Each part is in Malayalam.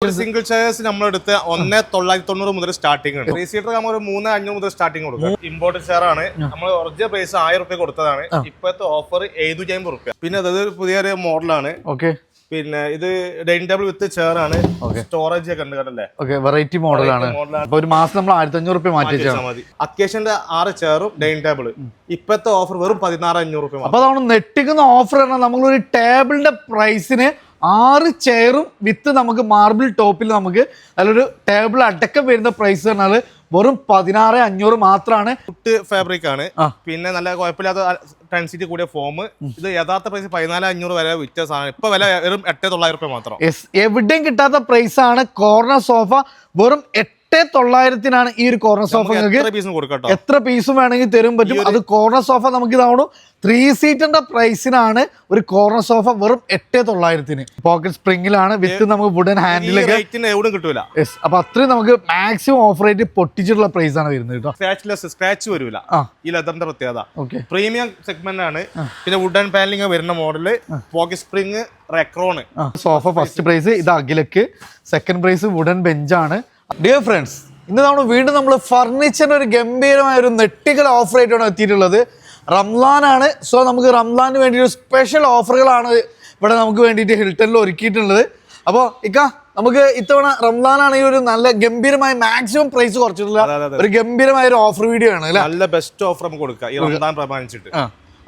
സിംഗിൾ ചെയർസ് നമ്മളെടുത്ത് 1990 മുതൽ സ്റ്റാർട്ടിംഗ് ഉണ്ട്. 3 സീറ്റർ നമ്മൾ 3500 മുതൽ സ്റ്റാർട്ടിംഗ് കൊടുക്കും. ഇമ്പോർട്ടഡ് ചെയർ ആണ്. നമ്മൾ ഒറിജിനൽ പ്രൈസ് 1000 രൂപ കൊടുത്തതാണ്. ഇപ്പോഴത്തെ ഓഫർ 750 രൂപ. പിന്നെ അത് പുതിയൊരു മോഡലാണ്. പിന്നെ ഇത് ഡൈനിങ് ടേബിൾ വിത്ത് ചെയർ ആണ്. സ്റ്റോറേജ് ഒക്കെ ഉണ്ട് കണ്ടല്ലേ. വെറൈറ്റി മോഡലാണ്. ഒരു മാസം നമ്മൾ 1500 രൂപ മാറ്റി മതി. അക്കേഷന്റെ 6 ചെയറും ഡൈനിങ് ടേബിൾ ഇപ്പോഴത്തെ ഓഫർ വെറും 16,500 രൂപ. അപ്പൊ അതാണ് നെട്ടിക്കുന്ന ഓഫർ. നമ്മളൊരു ടേബിളിന്റെ പ്രൈസിന് 6 ചെയറും വിത്ത് നമുക്ക് മാർബിൾ ടോപ്പിൽ നമുക്ക് നല്ലൊരു ടേബിൾ അടക്കം വരുന്ന പ്രൈസ് പറഞ്ഞാൽ വെറും 16,500 മാത്രമാണ്. ഫുഡ് ഫാബ്രിക് ആണ്. പിന്നെ നല്ല കുഴപ്പമില്ലാത്ത ടെൻസിറ്റി കൂടിയ ഫോം. ഇത് യഥാർത്ഥ പ്രൈസ് 14,500 വരെ വിറ്റ സാധനം. ഇപ്പൊ വില വെറും 8,900 രൂപ മാത്രം. എവിടെയും കിട്ടാത്ത പ്രൈസ് ആണ്. കോർണർ സോഫ വെറും 8,900 ഈ ഒരു കോർണർ സോഫ എത്ര പീസും വേണമെങ്കിൽ തരും പറ്റും. അത് കോർണർ സോഫ നമുക്ക് ഇതാവണു 3 സീറ്ററിന്റെ പ്രൈസിനാണ് ഒരു കോർണർ സോഫ വെറും 8,900. പോക്കറ്റ് സ്പ്രിംഗിലാണ് വിത്ത് നമുക്ക് വുഡൻ ഹാൻഡിലൊക്കെ കിട്ടൂല. അപ്പൊ അത്രയും നമുക്ക് മാക്സിമം ഓഫർ റേറ്റ് പൊട്ടിച്ചിട്ടുള്ള പ്രൈസ് ആണ് വരുന്നത് കേട്ടോ. സ്ക്രാച്ച് വരൂല ഈ ലെതറിന്റെ പ്രത്യേകത. പ്രീമിയം സെഗ്മെന്റ് ആണ്. പിന്നെ വുഡൻ പാനലിംഗ് വരുന്ന model. Pocket spring Recron sofa first prize. ഇത് അഖിലക്ക്. സെക്കൻഡ് പ്രൈസ് വുഡൻ ബെഞ്ചാണ്. ഡിയർ ഫ്രണ്ട്സ്, ഇന്ന് വീണ്ടും നമ്മൾ ഫർണിച്ചറിന് ഒരു ഗംഭീരമായ ഒരു നെട്ടിക്കൽ ഓഫർ ആയിട്ടാണ് എത്തിയിട്ടുള്ളത്. റംസാനാണ്. സോ നമുക്ക് റംസാന് വേണ്ടി ഒരു സ്പെഷ്യൽ ഓഫറുകളാണ് ഇവിടെ നമുക്ക് വേണ്ടിയിട്ട് ഹിൽട്ടണിൽ ഒരുക്കിയിട്ടുള്ളത്. അപ്പോൾ നമുക്ക് ഇത്തവണ റംസാനാണെങ്കിൽ ഒരു നല്ല ഗംഭീരമായ മാക്സിമം പ്രൈസ് കുറച്ചിട്ടുള്ള ഒരു ഗംഭീരമായ ഒരു ഓഫർ വീഡിയോ ആണ്. നല്ല ബെസ്റ്റ് ഓഫർ നമുക്ക് കൊടുക്കാം ഈ റംസാൻ പ്രമാണിച്ചിട്ട്.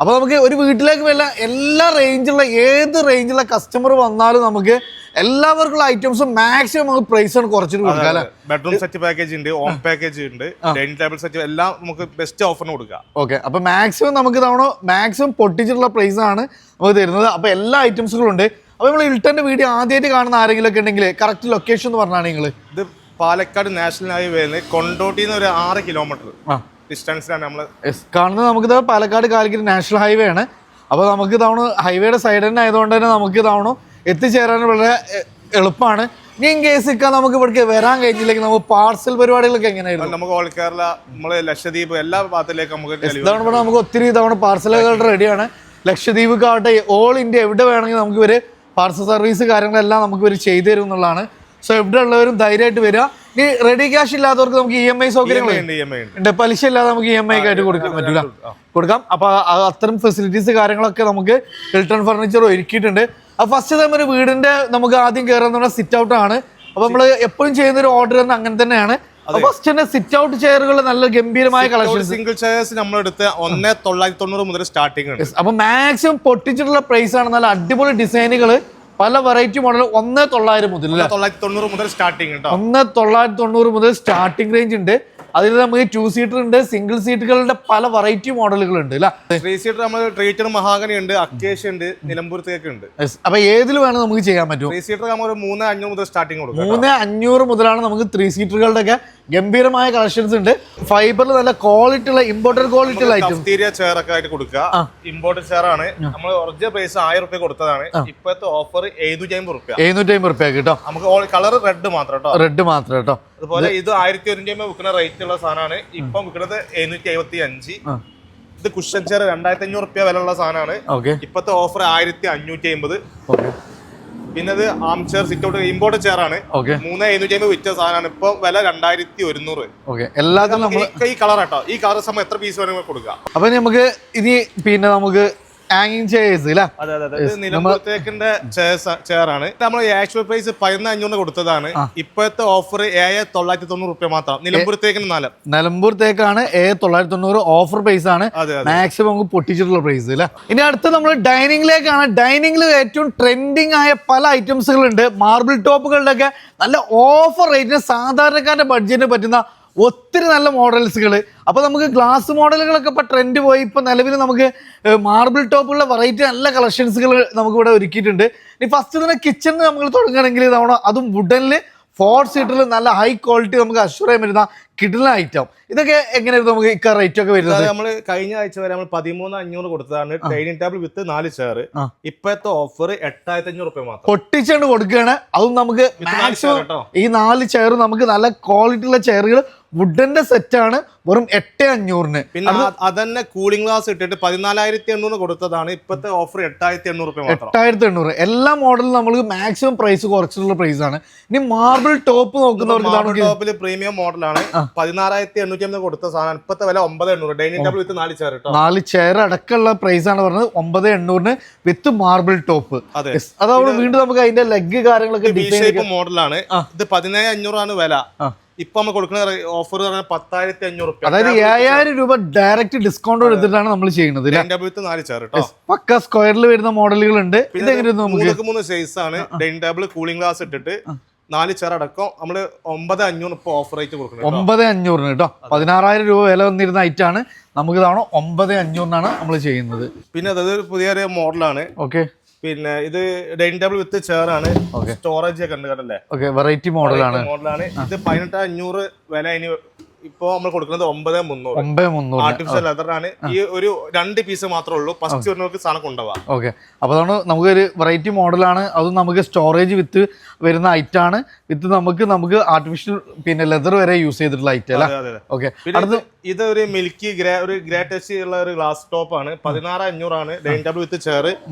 അപ്പൊ നമുക്ക് ഒരു വീട്ടിലേക്ക് വല്ല എല്ലാ റേഞ്ചുള്ള ഏത് റേഞ്ചുള്ള കസ്റ്റമർ വന്നാലും നമുക്ക് എല്ലാവർക്കുള്ള ഐറ്റംസും മാക്സിമം നമുക്ക് പ്രൈസ് ആണ് കുറച്ചിട്ട് കൊടുക്കാം. ബെഡ്റൂം സെറ്റ് പാക്കേജ് ഉണ്ട്, ഹോം പാക്കേജ് ഉണ്ട്, ഡൈനിങ് ടേബിൾ സെറ്റ് എല്ലാം നമുക്ക് ബെസ്റ്റ് ഓഫറിന് കൊടുക്കാം. ഓക്കെ, അപ്പൊ മാക്സിമം നമുക്ക് തവണ മാക്സിമം പൊട്ടിച്ചിട്ടുള്ള പ്രൈസ് ആണ് നമുക്ക് തരുന്നത്. അപ്പൊ എല്ലാ ഐറ്റംസുകളും ഉണ്ട്. അപ്പൊ നമ്മൾ ഹിൽട്ടന്റെ വീഡിയോ ആദ്യമായിട്ട് കാണുന്ന ആരെങ്കിലും ഒക്കെ ഉണ്ടെങ്കിൽ കറക്റ്റ് ലൊക്കേഷൻ എന്ന് പറഞ്ഞാണ് നിങ്ങൾ. ഇത് പാലക്കാട് നാഷണൽ ഹൈവേന്ന് കൊണ്ടോട്ടിന്ന് ഒരു 6 കിലോമീറ്റർ ഡിസ്റ്റൻസിലാണ് നമ്മൾ കാണുന്നത്. നമുക്കിത് പാലക്കാട് കാലിക്കറ്റ് നാഷണൽ ഹൈവേ ആണ്. അപ്പോൾ നമുക്ക് തവണ ഹൈവേയുടെ സൈഡ് തന്നെ ആയതുകൊണ്ട് തന്നെ നമുക്ക് തവണ എത്തിച്ചേരാൻ വളരെ എളുപ്പമാണ്. ഇനി ഇൻ കേസ് നമുക്ക് ഇവിടേക്ക് വരാൻ കഴിഞ്ഞില്ലെങ്കിൽ നമുക്ക് പാർസൽ പരിപാടികളൊക്കെ എങ്ങനെയായിരുന്നു? നമുക്ക് ഓൾ കേരള, നമ്മള് ലക്ഷദ്വീപ് എല്ലാ ഭാഗത്തിലേക്ക് നമുക്ക് ഒത്തിരി തവണ പാർസലുകൾ റെഡിയാണ്. ലക്ഷദ്വീപ് ആവട്ടെ, ഓൾ ഇന്ത്യ എവിടെ വേണമെങ്കിൽ നമുക്ക് ഇവര് പാർസൽ സർവീസ് കാര്യങ്ങളെല്ലാം നമുക്ക് ഇവർ ചെയ്തു തരും എന്നുള്ളതാണ്. സോ എവിടെ ഉള്ളവരും ധൈര്യമായിട്ട് വരിക. ഈ റെഡി ക്യാഷ് ഇല്ലാത്തവർക്ക് നമുക്ക് EMI സൗകര്യങ്ങളുണ്ട്. പലിശ ഇല്ലാതെ നമുക്ക് EMI ആയിട്ട് കൊടുക്കാൻ പറ്റില്ല, കൊടുക്കാം. അപ്പൊ അത്തരം ഫെസിലിറ്റീസ് കാര്യങ്ങളൊക്കെ നമുക്ക് ഹിൽട്ടൺ ഫർണിച്ചർ ഒരുക്കിയിട്ടുണ്ട്. അപ്പൊ ഫസ്റ്റ് ടൈം ഒരു വീടിന്റെ നമുക്ക് ആദ്യം കയറുന്ന സിറ്റ് ഔട്ട് ആണ്. അപ്പൊ നമ്മൾ എപ്പോഴും ചെയ്യുന്ന ഒരു ഓർഡർ തന്നെ അങ്ങനെ തന്നെയാണ്. ഫസ്റ്റ് സിറ്റ് ഔട്ട് ചെയറുകൾ നല്ല ഗംഭീരമായ കളക്ഷൻ. സിംഗിൾ ചെയർസ് നമ്മളെടുത്ത് 1990 മുതൽ സ്റ്റാർട്ടിംഗ് ഉണ്ട്. അപ്പൊ മാക്സിമം പൊട്ടിച്ചിട്ടുള്ള പ്രൈസ് ആണ്. നല്ല അടിപൊളി ഡിസൈനുകൾ, പല വെറൈറ്റി മോഡൽ 1990 മുതൽ 1990 മുതൽ സ്റ്റാർട്ടിംഗ് 1990 മുതൽ സ്റ്റാർട്ടിംഗ് റേഞ്ച് ഉണ്ട്. അതിൽ നമുക്ക് 2 സീറ്റർ ഉണ്ട്, സിംഗിൾ സീറ്റുകളുടെ പല വെറൈറ്റി മോഡലുകൾ ഉണ്ട്. 3 സീറ്റർ നമ്മൾ ട്രീറ്റർ മഹാഗണി ഉണ്ട്, അക്കേഷ്യ ഉണ്ട്, നിലമ്പൂർ തേക്ക് ഉണ്ട്. അപ്പൊ ഏതിൽ വേണം നമുക്ക് ചെയ്യാൻ പറ്റും. 3 സീറ്റർ നമ്മൾ 3,500 മുതൽ സ്റ്റാർട്ടിംഗ് കൊടുക്കും. 3,500 മുതലാണ് നമുക്ക് 3 സീറ്ററുകളുടെ ഒക്കെ ഗംഭീരമായ കളക്ഷൻസ് ഉണ്ട്. ഫൈബറിൽ നല്ല ക്വാളിറ്റി ഉള്ള ഇമ്പോർട്ടഡ് ക്വാളിറ്റി ഉള്ള ഐറ്റം ചെയർ ഒക്കെ ആയിട്ട് കൊടുക്കുക. ഇമ്പോർട്ടഡ് ചെയർ ആണ്. നമ്മൾ ഒറിജിനൽ പ്രൈസ് 1000 രൂപ കൊടുത്തതാണ്. ഇപ്പോഴത്തെ ഓഫർ 750 രൂപ. 750 രൂപ കേട്ടോ. നമുക്ക് കളർ റെഡ് മാത്രം കേട്ടോ. റെഡ് മാത്രം കേട്ടോ. അതുപോലെ ഇത് 1100 വിൽക്കുന്ന റേറ്റ് ഉള്ള സാധനമാണ്. ഇപ്പം വിൽക്കുന്നത് 775. ഇത് കുഷൻ ചെയർ 2,500 രൂപ വില ഉള്ള സാധനമാണ്. ഇപ്പത്തെ ഓഫർ 1,550. പിന്നെ ഇത് arm chair sit out imported chair ആണ്. 3,750 വിറ്റ സാധനമാണ്. ഇപ്പൊ വില 2,100. എല്ലാത്തിനും ഈ കളർ കേട്ടോ. ഈ കളർ സമയം എത്ര പീസ് വേണമെങ്കിൽ കൊടുക്കാം. അപ്പൊ നമുക്ക് ഇനി പിന്നെ നമുക്ക് ഹാങ്ങിങ് ചെയർസ് ഇല്ല. നിലമ്പൂർത്തേക്കിന്റെ ചെയർ ആണ്. നമ്മൾ ആക്ച്വൽ പ്രൈസ് 11,500 കൊടുത്തതാണ്. ഇപ്പോഴത്തെ ഓഫർ 7,990 രൂപ മാത്രം. നിലമ്പൂർ തേക്കാണ് 7,990 ഓഫർ പ്രൈസ് ആണ്. മാക്സിമം നമുക്ക് പൊട്ടിച്ചിട്ടുള്ള പ്രൈസ് ഇല്ല. ഇനി അടുത്ത് നമ്മൾ ഡൈനിങ്ങിലേക്കാണ്. ഡൈനിങ്ങിൽ ഏറ്റവും ട്രെൻഡിങ് ആയ പല ഐറ്റംസുകൾ ഉണ്ട്. മാർബിൾ ടോപ്പുകളുടെ ഒക്കെ നല്ല ഓഫർ റേറ്റിന് സാധാരണക്കാരുടെ ബഡ്ജറ്റിന് പറ്റുന്ന ഒത്തിരി നല്ല മോഡൽസുകൾ. അപ്പോൾ നമുക്ക് ഗ്ലാസ് മോഡലുകളൊക്കെ ഇപ്പോൾ ട്രെൻഡ് പോയി. ഇപ്പോൾ നിലവിൽ നമുക്ക് മാർബിൾ ടോപ്പുള്ള വെറൈറ്റി നല്ല കളക്ഷൻസുകൾ നമുക്കിവിടെ ഒരുക്കിയിട്ടുണ്ട്. ഇനി ഫസ്റ്റ് തന്നെ കിച്ചണിൽ നമ്മൾ തുടങ്ങുകയാണെങ്കിൽ അതും വുഡനിൽ 4 സീറ്ററിൽ നല്ല ഹൈ ക്വാളിറ്റി നമുക്ക് അഷ്വർ ചെയ്യാൻ പറ്റുന്ന കിട്ടുന്ന ഐറ്റം. ഇതൊക്കെ എങ്ങനെയായിരുന്നു നമുക്ക് ഈ റേറ്റ് ഒക്കെ വരുന്നത്? നമ്മള് കഴിഞ്ഞ ആഴ്ച വരെ നമ്മൾ 13,500 കൊടുത്തതാണ് ഡൈനിങ് ടേബിൾ വിത്ത് 4 ചെയർ. ഇപ്പോഴത്തെ ഓഫർ 8,500 മാത്രം പൊട്ടിച്ചാണ്ട് കൊടുക്കുകയാണ്. അതും നമുക്ക് മാക്സിമം ഈ 4 ചെയർ നമുക്ക് നല്ല ക്വാളിറ്റി ഉള്ള ചെയറുകൾ വുഡന്റെ സെറ്റാണ്, വെറും 8,500. പിന്നെ അതന്നെ കൂളിംഗ് ഗ്ലാസ് ഇട്ടിട്ട് 14,800 കൊടുത്തതാണ്. ഇപ്പത്തെ ഓഫർ 8,800 മാത്രം. 8,800. എല്ലാ മോഡലും നമുക്ക് മാക്സിമം പ്രൈസ് കുറച്ചിട്ടുള്ള പ്രൈസ് ആണ്. ഇനി മാർബിൾ ടോപ്പ് നോക്കുന്നവർക്ക് ടോപ്പിൽ പ്രീമിയം മോഡലാണ് 16,850 കൊടുത്ത സാധനം ഇപ്പത്തെ വില 9,800. ഡൈനിങ് ടേബിൾ വിത്ത് 4 ചെയർ 4 ചെയർ അടക്കമുള്ള പ്രൈസ് ആണ് പറഞ്ഞത് 9,800 വിത്ത് മാർബിൾ ടോപ്പ്. അതാവുമ്പോൾ വീണ്ടും നമുക്ക് അതിന്റെ ലെഗ് കാര്യങ്ങളൊക്കെ മോഡലാണ്. ഇത് 17,500 ആണ് വില. ഇപ്പൊ നമ്മൾ കൊടുക്കുന്ന ഓഫർ 10,500. അതായത് 7,000 രൂപ ഡയറക്റ്റ് ഡിസ്കൗണ്ട് എടുത്തിട്ടാണ് നമ്മൾ ചെയ്യുന്നത്. 4 ചെയർ പക്ക സ്ക്വയറിൽ വരുന്ന മോഡലുകൾ ഉണ്ട്. ഇതെങ്ങനെ 3 സൈസ് ആണ്. ഡൈനിങ് ടേബിൾ കൂളിംഗ് ഗ്ലാസ് ഇട്ടിട്ട് 4 ചെയർ അടക്കം നമ്മള് 9,500 ഇപ്പൊ ഓഫർ റേറ്റ് കൊടുക്കുന്നത്. 9,500 കേട്ടോ. 16,000 രൂപ വില വന്നിരുന്ന ഐറ്റാണ്. നമുക്ക് തവണ 9,500 നമ്മൾ ചെയ്യുന്നത്. പിന്നെ അതൊരു പുതിയൊരു മോഡലാണ്. ഓക്കെ. പിന്നെ ഇത് ഡൈനിങ് ടേബിൾ വിത്ത് ചെയർ ആണ്. സ്റ്റോറേജ് ഒക്കെ ഉണ്ട് കണ്ടല്ലേ. വെറൈറ്റി മോഡലാണ്. ഇത് 18,500 വില. ഇനി ഇപ്പൊ നമ്മൾ കൊടുക്കുന്നത് 9,300 ആർട്ടിഫിഷ്യൽ ലെതറാണ്. ഈ ഒരു 2 പീസ് മാത്രമേ ഉള്ളൂ. ഫസ്റ്റ് വരുന്നവർക്ക് സാധനം കൊണ്ടുപോകാം. ഓക്കെ. അപ്പോൾ അതുകൊണ്ട് നമുക്കൊരു വെറൈറ്റി മോഡലാണ്. അതും നമുക്ക് സ്റ്റോറേജ് വിത്ത് വരുന്ന ഐറ്റാണ്. വിത്ത് നമുക്ക് ആർട്ടിഫിഷ്യൽ പിന്നെ ലെതർ വരെ യൂസ് ചെയ്തിട്ടുള്ള ഐറ്റം അല്ലേ. ഓക്കെ. ഇത് ഒരു മിൽക്കി ഒരു ഗ്രേ ടച്ച് ഉള്ള ഒരു ഗ്ലാസ് ടോപ്പ് ആണ്. 16,500 ആണ്. ഡൈനിങ് ടേബിൾ വിത്ത് ചെയർ.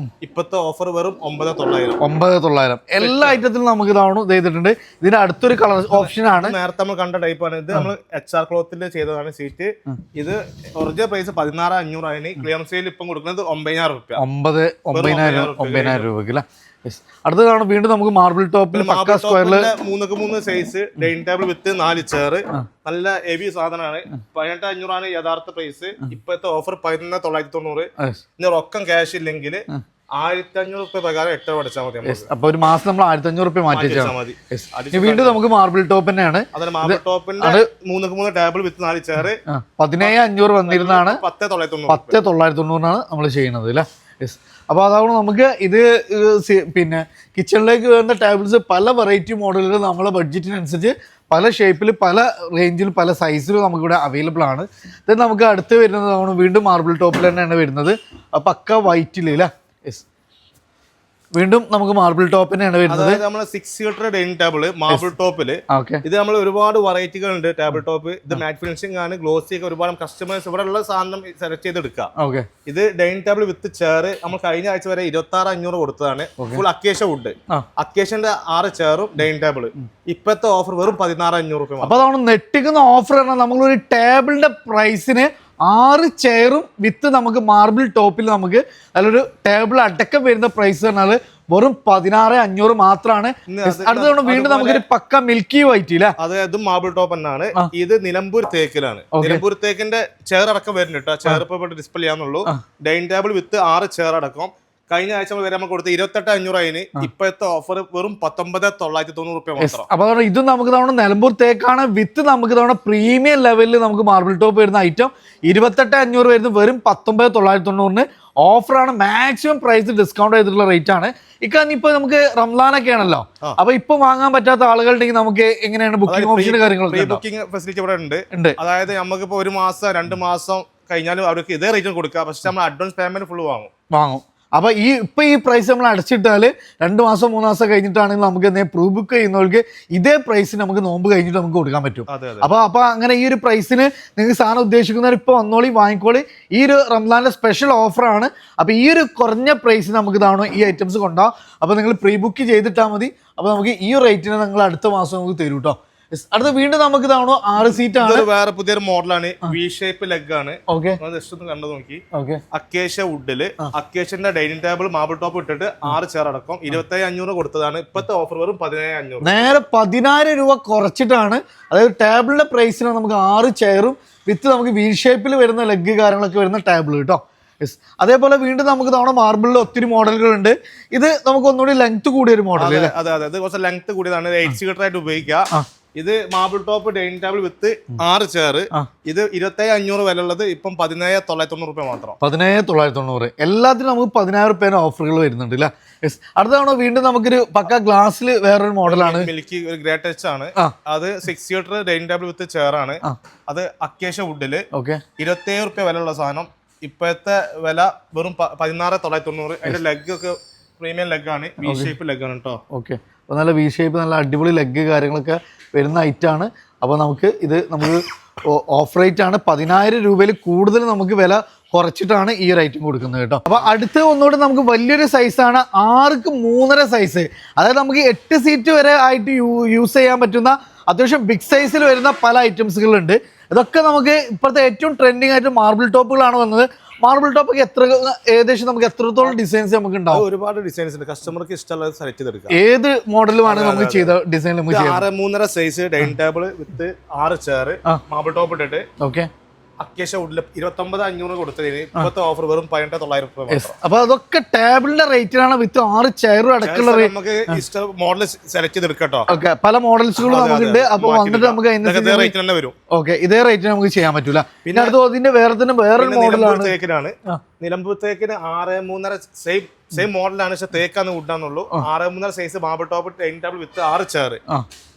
ഇപ്പത്തെ ഓഫർ വെറും 9,900. എല്ലാ ഐറ്റത്തിലും നമുക്ക് ഇതാവണം ചെയ്തിട്ടുണ്ട്. ഇതിന്റെ അടുത്തൊരു കളർ ഓപ്ഷൻ ആണ്. നേരത്തെ നമ്മൾ കണ്ട ടൈപ്പ് ആണ്. ഇത് നമ്മൾ HR ക്ലോത്തിൽ ചെയ്തതാണ് സീറ്റ്. ഇത് ഒറിജിനൽ പ്രൈസ് 16,500 ആണ്. ക്ലിയറൻസ് സെയിൽ ഇപ്പം കൊടുക്കുന്നത് 9,000 രൂപയ്ക്ക് അല്ലേ. അടുത്തതാണ് വീണ്ടും നമുക്ക് മാർബിൾ ടോപ്പിൽ 3 സൈസ് ഡൈനിങ് ടേബിൾ വിത്ത് 4 ചെയർ. നല്ല ഹെവി സാധനമാണ്. 18,500 ആണ് യഥാർത്ഥ പ്രൈസ്. ഇപ്പോഴത്തെ ഓഫർ 11,990. ഇനി റൊക്കം ക്യാഷ് ഇല്ലെങ്കിൽ 1,500 രൂപ പ്രകാരം 8 അടച്ചാൽ മതി. അപ്പൊ ഒരു മാസം നമ്മൾ 1,500 രൂപ മാറ്റി വെച്ചാൽ മതി. വീണ്ടും നമുക്ക് മാർബിൾ ടോപ്പ് തന്നെയാണ്. മാർബിൾ ടോപ്പിന്റെ 3 ടേബിൾ വിത്ത് 4 ചെയർ 17,500 വന്നിരുന്നാണ്. 10,990 നമ്മൾ ചെയ്യുന്നത് അല്ലേ. അപ്പോൾ അതാണ് നമുക്ക് ഇത് പിന്നെ കിച്ചണിലേക്ക് വരുന്ന ടേബിൾസ് പല വെറൈറ്റി മോഡലുകൾ നമ്മളെ ബഡ്ജറ്റിനനുസരിച്ച് പല ഷേപ്പിൽ പല റേഞ്ചിൽ പല സൈസിലും നമുക്കിവിടെ അവൈലബിൾ ആണ്. ഇത് നമുക്ക് അടുത്ത് വരുന്നത് വീണ്ടും മാർബിൾ ടോപ്പിൽ തന്നെയാണ് വരുന്നത്. പക്ക വൈറ്റിൽ അല്ലേ. വീണ്ടും നമുക്ക് മാർബിൾ ടോപ്പ് തന്നെയാണ് വരുന്നത്. നമ്മൾ 6 സീറ്റർ ഡൈനിങ് ടേബിൾ മാർബിൾ ടോപ്പില്. ഇത് നമ്മൾ ഒരുപാട് വെറൈറ്റികൾ ഉണ്ട് ടേബിൾ ടോപ്പ്. ഇത് മാറ്റ് ഫിനിഷിംഗ് ആണ്, ഗ്ലോസി ഒക്കെ. ഒരുപാട് കസ്റ്റമേഴ്സ് ഇവിടെ ഉള്ള സാധനം സെലക്ട് ചെയ്തെടുക്കാം. ഇത് ഡൈനിങ് ടേബിൾ വിത്ത് ചെയർ നമ്മൾ കഴിഞ്ഞ ആഴ്ച വരെ 26,500 കൊടുത്തതാണ്. Full acacia wood. അക്കേഷ്യന്റെ 6 ചെയറും ഡൈനിങ് ടേബിൾ. ഇപ്പത്തെ ഓഫർ വെറും 16,500 രൂപ. അപ്പൊ നമ്മൾ നെട്ടിക്കുന്ന ഓഫർ പറഞ്ഞാൽ നമ്മളൊരു ടേബിളിന്റെ പ്രൈസിന് 6 ചെയറും വിത്ത് നമുക്ക് മാർബിൾ ടോപ്പിൽ നമുക്ക് നല്ലൊരു ടേബിൾ അടക്കം വരുന്ന പ്രൈസ് പറഞ്ഞാൽ വെറും 16,500 മാത്രമാണ്. അടുത്ത വീണ്ടും നമുക്കൊരു പക്ക മിൽക്കി വൈറ്റ് ഇല്ല. അതായത് മാർബിൾ ടോപ്പ് എന്നാണ്. ഇത് നിലമ്പൂർ തേക്കിലാണ്. നിലമ്പൂർ തേക്കിന്റെ ചെയർ അടക്കം വരുന്നുണ്ട്. ചെയർ ഇപ്പൊ ഡിസ്പ്ലേ ചെയ്യാന്നുള്ളൂ. ഡൈനിങ് ടേബിൾ വിത്ത് 6 ചെയർ അടക്കം. കഴിഞ്ഞ ആഴ്ച വരെ നമ്മൾ കൊടുത്ത് 28,500 ആയിന്. ഇപ്പോഴത്തെ ഓഫർ വെറും 19,990 രൂപ മാത്രം. അപ്പൊ ഇതും നമുക്ക് തവണ നിലമ്പൂർ തേക്കാണ്. വിത്ത് നമുക്ക് തവണ പ്രീമിയം ലെവലിൽ നമുക്ക് മാർബിൾ ടോപ്പ് വരുന്ന ഐറ്റം 28,500 വരുന്നത് വെറും 19,990 ഓഫറാണ്. മാക്സിമം പ്രൈസ് ഡിസ്കൗണ്ട് ചെയ്തിട്ടുള്ള റേറ്റ് ആണ്. ഇപ്പൊ നമുക്ക് റംസാനൊക്കെ ആണല്ലോ. അപ്പൊ ഇപ്പൊ വാങ്ങാൻ പറ്റാത്ത ആളുകളുണ്ടെങ്കിൽ നമുക്ക് എങ്ങനെയാണ് ബുക്കിംഗ് ഓപ്ഷൻ കാര്യങ്ങളൊക്കെ? ബുക്കിംഗ് ഫെസിലിറ്റി ഇവിടെ ഉണ്ട്. അതായത് നമുക്കിപ്പോ 1 മാസം 2 മാസം കഴിഞ്ഞാലും അവർക്ക് ഇതേ റേറ്റിന് കൊടുക്കാം. പക്ഷെ നമ്മൾ അഡ്വാൻസ് പേയ്മെന്റ് ഫുൾ വാങ്ങും. അപ്പൊ ഈ പ്രൈസ് നമ്മൾ അടച്ചിട്ടാൽ 2 മാസം 3 മാസം കഴിഞ്ഞിട്ടാണെങ്കിൽ നമുക്ക് എന്തെങ്കിലും പ്രീ ബുക്ക് ചെയ്യുന്നവർക്ക് ഇതേ പ്രൈസിന് നമുക്ക് നോമ്പ് കഴിഞ്ഞിട്ട് നമുക്ക് കൊടുക്കാൻ പറ്റും. അപ്പൊ അങ്ങനെ ഈ ഒരു പ്രൈസിന് നിങ്ങൾക്ക് സാധനം ഉദ്ദേശിക്കുന്നവർ ഇപ്പൊ വന്നോളി, വാങ്ങിക്കോളി. ഈ ഒരു റംസാന്റെ സ്പെഷ്യൽ ഓഫറാണ്. അപ്പൊ ഈ ഒരു കുറഞ്ഞ പ്രൈസിന് നമുക്ക് ഇതാണ് ഈ ഐറ്റംസ് കൊണ്ടുപോകാം. അപ്പൊ നിങ്ങൾ പ്രീ ബുക്ക് ചെയ്തിട്ടാൽ മതി. അപ്പൊ നമുക്ക് ഈ റേറ്റിന് നിങ്ങൾ അടുത്ത മാസം നമുക്ക് തരും കേട്ടോ. അടുത്ത വീണ്ടും നമുക്ക് ഇതാണോ 6 സീറ്റ് ആണ്. വേറെ പുതിയൊരു മോഡലാണ്. വി ഷേപ്പ് ലെഗ് ആണ്. ജസ്റ്റ് ഒന്ന് കണ്ടു നോക്കി. അക്കേഷ്യ വുഡില് അക്കേഷ്യന്റെ ഡൈനിങ് ടേബിൾ മാർബിൾ ടോപ്പ് ഇട്ടിട്ട് 6 ചെയർ അടക്കം 27,500 കൊടുത്തതാണ്. ഇപ്പത്തെ ഓഫർ വെറും 17,500. നേരെ 10,000 രൂപ കുറച്ചിട്ടാണ്. അതായത് ടേബിളിന്റെ പ്രൈസിന് നമുക്ക് 6 ചെയറും വിത്ത് നമുക്ക് വി ഷേപ്പിൽ വരുന്ന ലെഗ് കാര്യങ്ങളൊക്കെ വരുന്ന ടേബിൾ കേട്ടോ. അതേപോലെ വീണ്ടും നമുക്ക് തവണ മാർബിളിൽ ഒത്തിരി മോഡലുകൾ ഉണ്ട്. ഇത് നമുക്ക് ഒന്നുകൂടി ലെങ്ത് കൂടിയ ഒരു മോഡൽ. അതെ കുറച്ച് ലെങ്ത് കൂടിയതാണ്. 8 സീറ്റർ ആയിട്ട് ഉപയോഗിക്കാം. ഇത് marble top dining table with 6 chair. ഇത് 27,500 വില ഉള്ളത് ഇപ്പം 17,990 രൂപ മാത്രം. 17,990. എല്ലാത്തിനും നമുക്ക് 10,000 രൂപ ഓഫറുകൾ വരുന്നുണ്ട് അല്ലേ? അടുത്ത തവണ വീണ്ടും നമുക്കൊരു പക്ക ഗ്ലാസ്സിൽ വേറൊരു മോഡലാണ്. മിൽക്കി ഒരു ഗ്രേ ടച്ച് ആണ്. അത് 6 സീറ്റർ ഡൈനിങ് ടേബിൾ വിത്ത് ചെയർ ആണ്. അത് അക്കേഷ്യ വുഡില് 27 രൂപ വില ഉള്ള സാധനം. ഇപ്പോഴത്തെ വില വെറും 16,990. അതിന്റെ ലെഗ് ഒക്കെ പ്രീമിയം ലെഗ് ആണ്, വി ഷേപ്പ് ലെഗ് ആണ് കേട്ടോ. ഓക്കെ, അപ്പോൾ നല്ല വി ഷേപ്പ്, നല്ല അടിപൊളി ലെഗ് കാര്യങ്ങളൊക്കെ വരുന്ന ഐറ്റാണ്. അപ്പോൾ നമുക്ക് ഓഫ് റേറ്റ് ആണ്. 10,000 രൂപയിൽ കൂടുതൽ നമുക്ക് വില കുറച്ചിട്ടാണ് ഈ ഒരു ഐറ്റം കൊടുക്കുന്നത് കേട്ടോ. അപ്പോൾ അടുത്ത് ഒന്നുകൂടെ നമുക്ക് വലിയൊരു സൈസാണ് 6'3" സൈസ്. അതായത് നമുക്ക് 8 സീറ്റ് വരെ ആയിട്ട് യൂസ് ചെയ്യാൻ പറ്റുന്ന അത്യാവശ്യം ബിഗ് സൈസിൽ വരുന്ന പല ഐറ്റംസുകളുണ്ട്. ഇതൊക്കെ നമുക്ക് ഇപ്പോഴത്തെ ഏറ്റവും ട്രെൻഡിങ് ആയിട്ട് മാർബിൾ ടോപ്പുകളാണ് വന്നത്. മാർബിൾ ടോപ്പ് ഏകദേശം നമുക്ക് എത്രത്തോളം ഡിസൈൻസ് നമുക്ക് ഉണ്ടാവും? ഒരുപാട് ഡിസൈൻസ് ഉണ്ട്, കസ്റ്റമർക്ക് ഇഷ്ടമുള്ളത് സെലക്ട് ചെയ്തെടുക്കാം. ഏത് മോഡലുമാണ് നമുക്ക് ചെയ്ത design? 6'3" size dining table with 6 chair marble top ഇട്ടിട്ട് ഓക്കെ. അക്കേഷ്യ വുഡില് 29,500 കൊടുത്തതിന് ഇപ്പോഴത്തെ ഓഫർ വെറും 18,900 രൂപ. അപ്പൊ അതൊക്കെ ടേബിളിന്റെ റേറ്റിലാണ് വിത്ത് 6 ചെയറും അടക്കമുള്ള. നമുക്ക് ഇഷ്ടം മോഡൽ സെലക്ട് ചെയ്തെടുക്കട്ടോ. ഓക്കെ, പല മോഡൽസുകളും നമുക്കുണ്ട്. അപ്പൊ വന്നിട്ട് നമുക്ക് റേറ്റ് തന്നെ വരും. ഓക്കെ, ഇതേ റേറ്റിന് നമുക്ക് ചെയ്യാൻ പറ്റൂല. പിന്നെ അടുത്ത് അതിന്റെ വേറൊരു മോഡലാണ് തേക്കിനാണ്. നിലമ്പൂർ തേക്കിന് 6'3" സെയിം മോഡലാണ്, പക്ഷെ തേക്കാന്ന് കൂട്ടാന്നുള്ളൂ. 6'3" size marble top dining table with 6 chair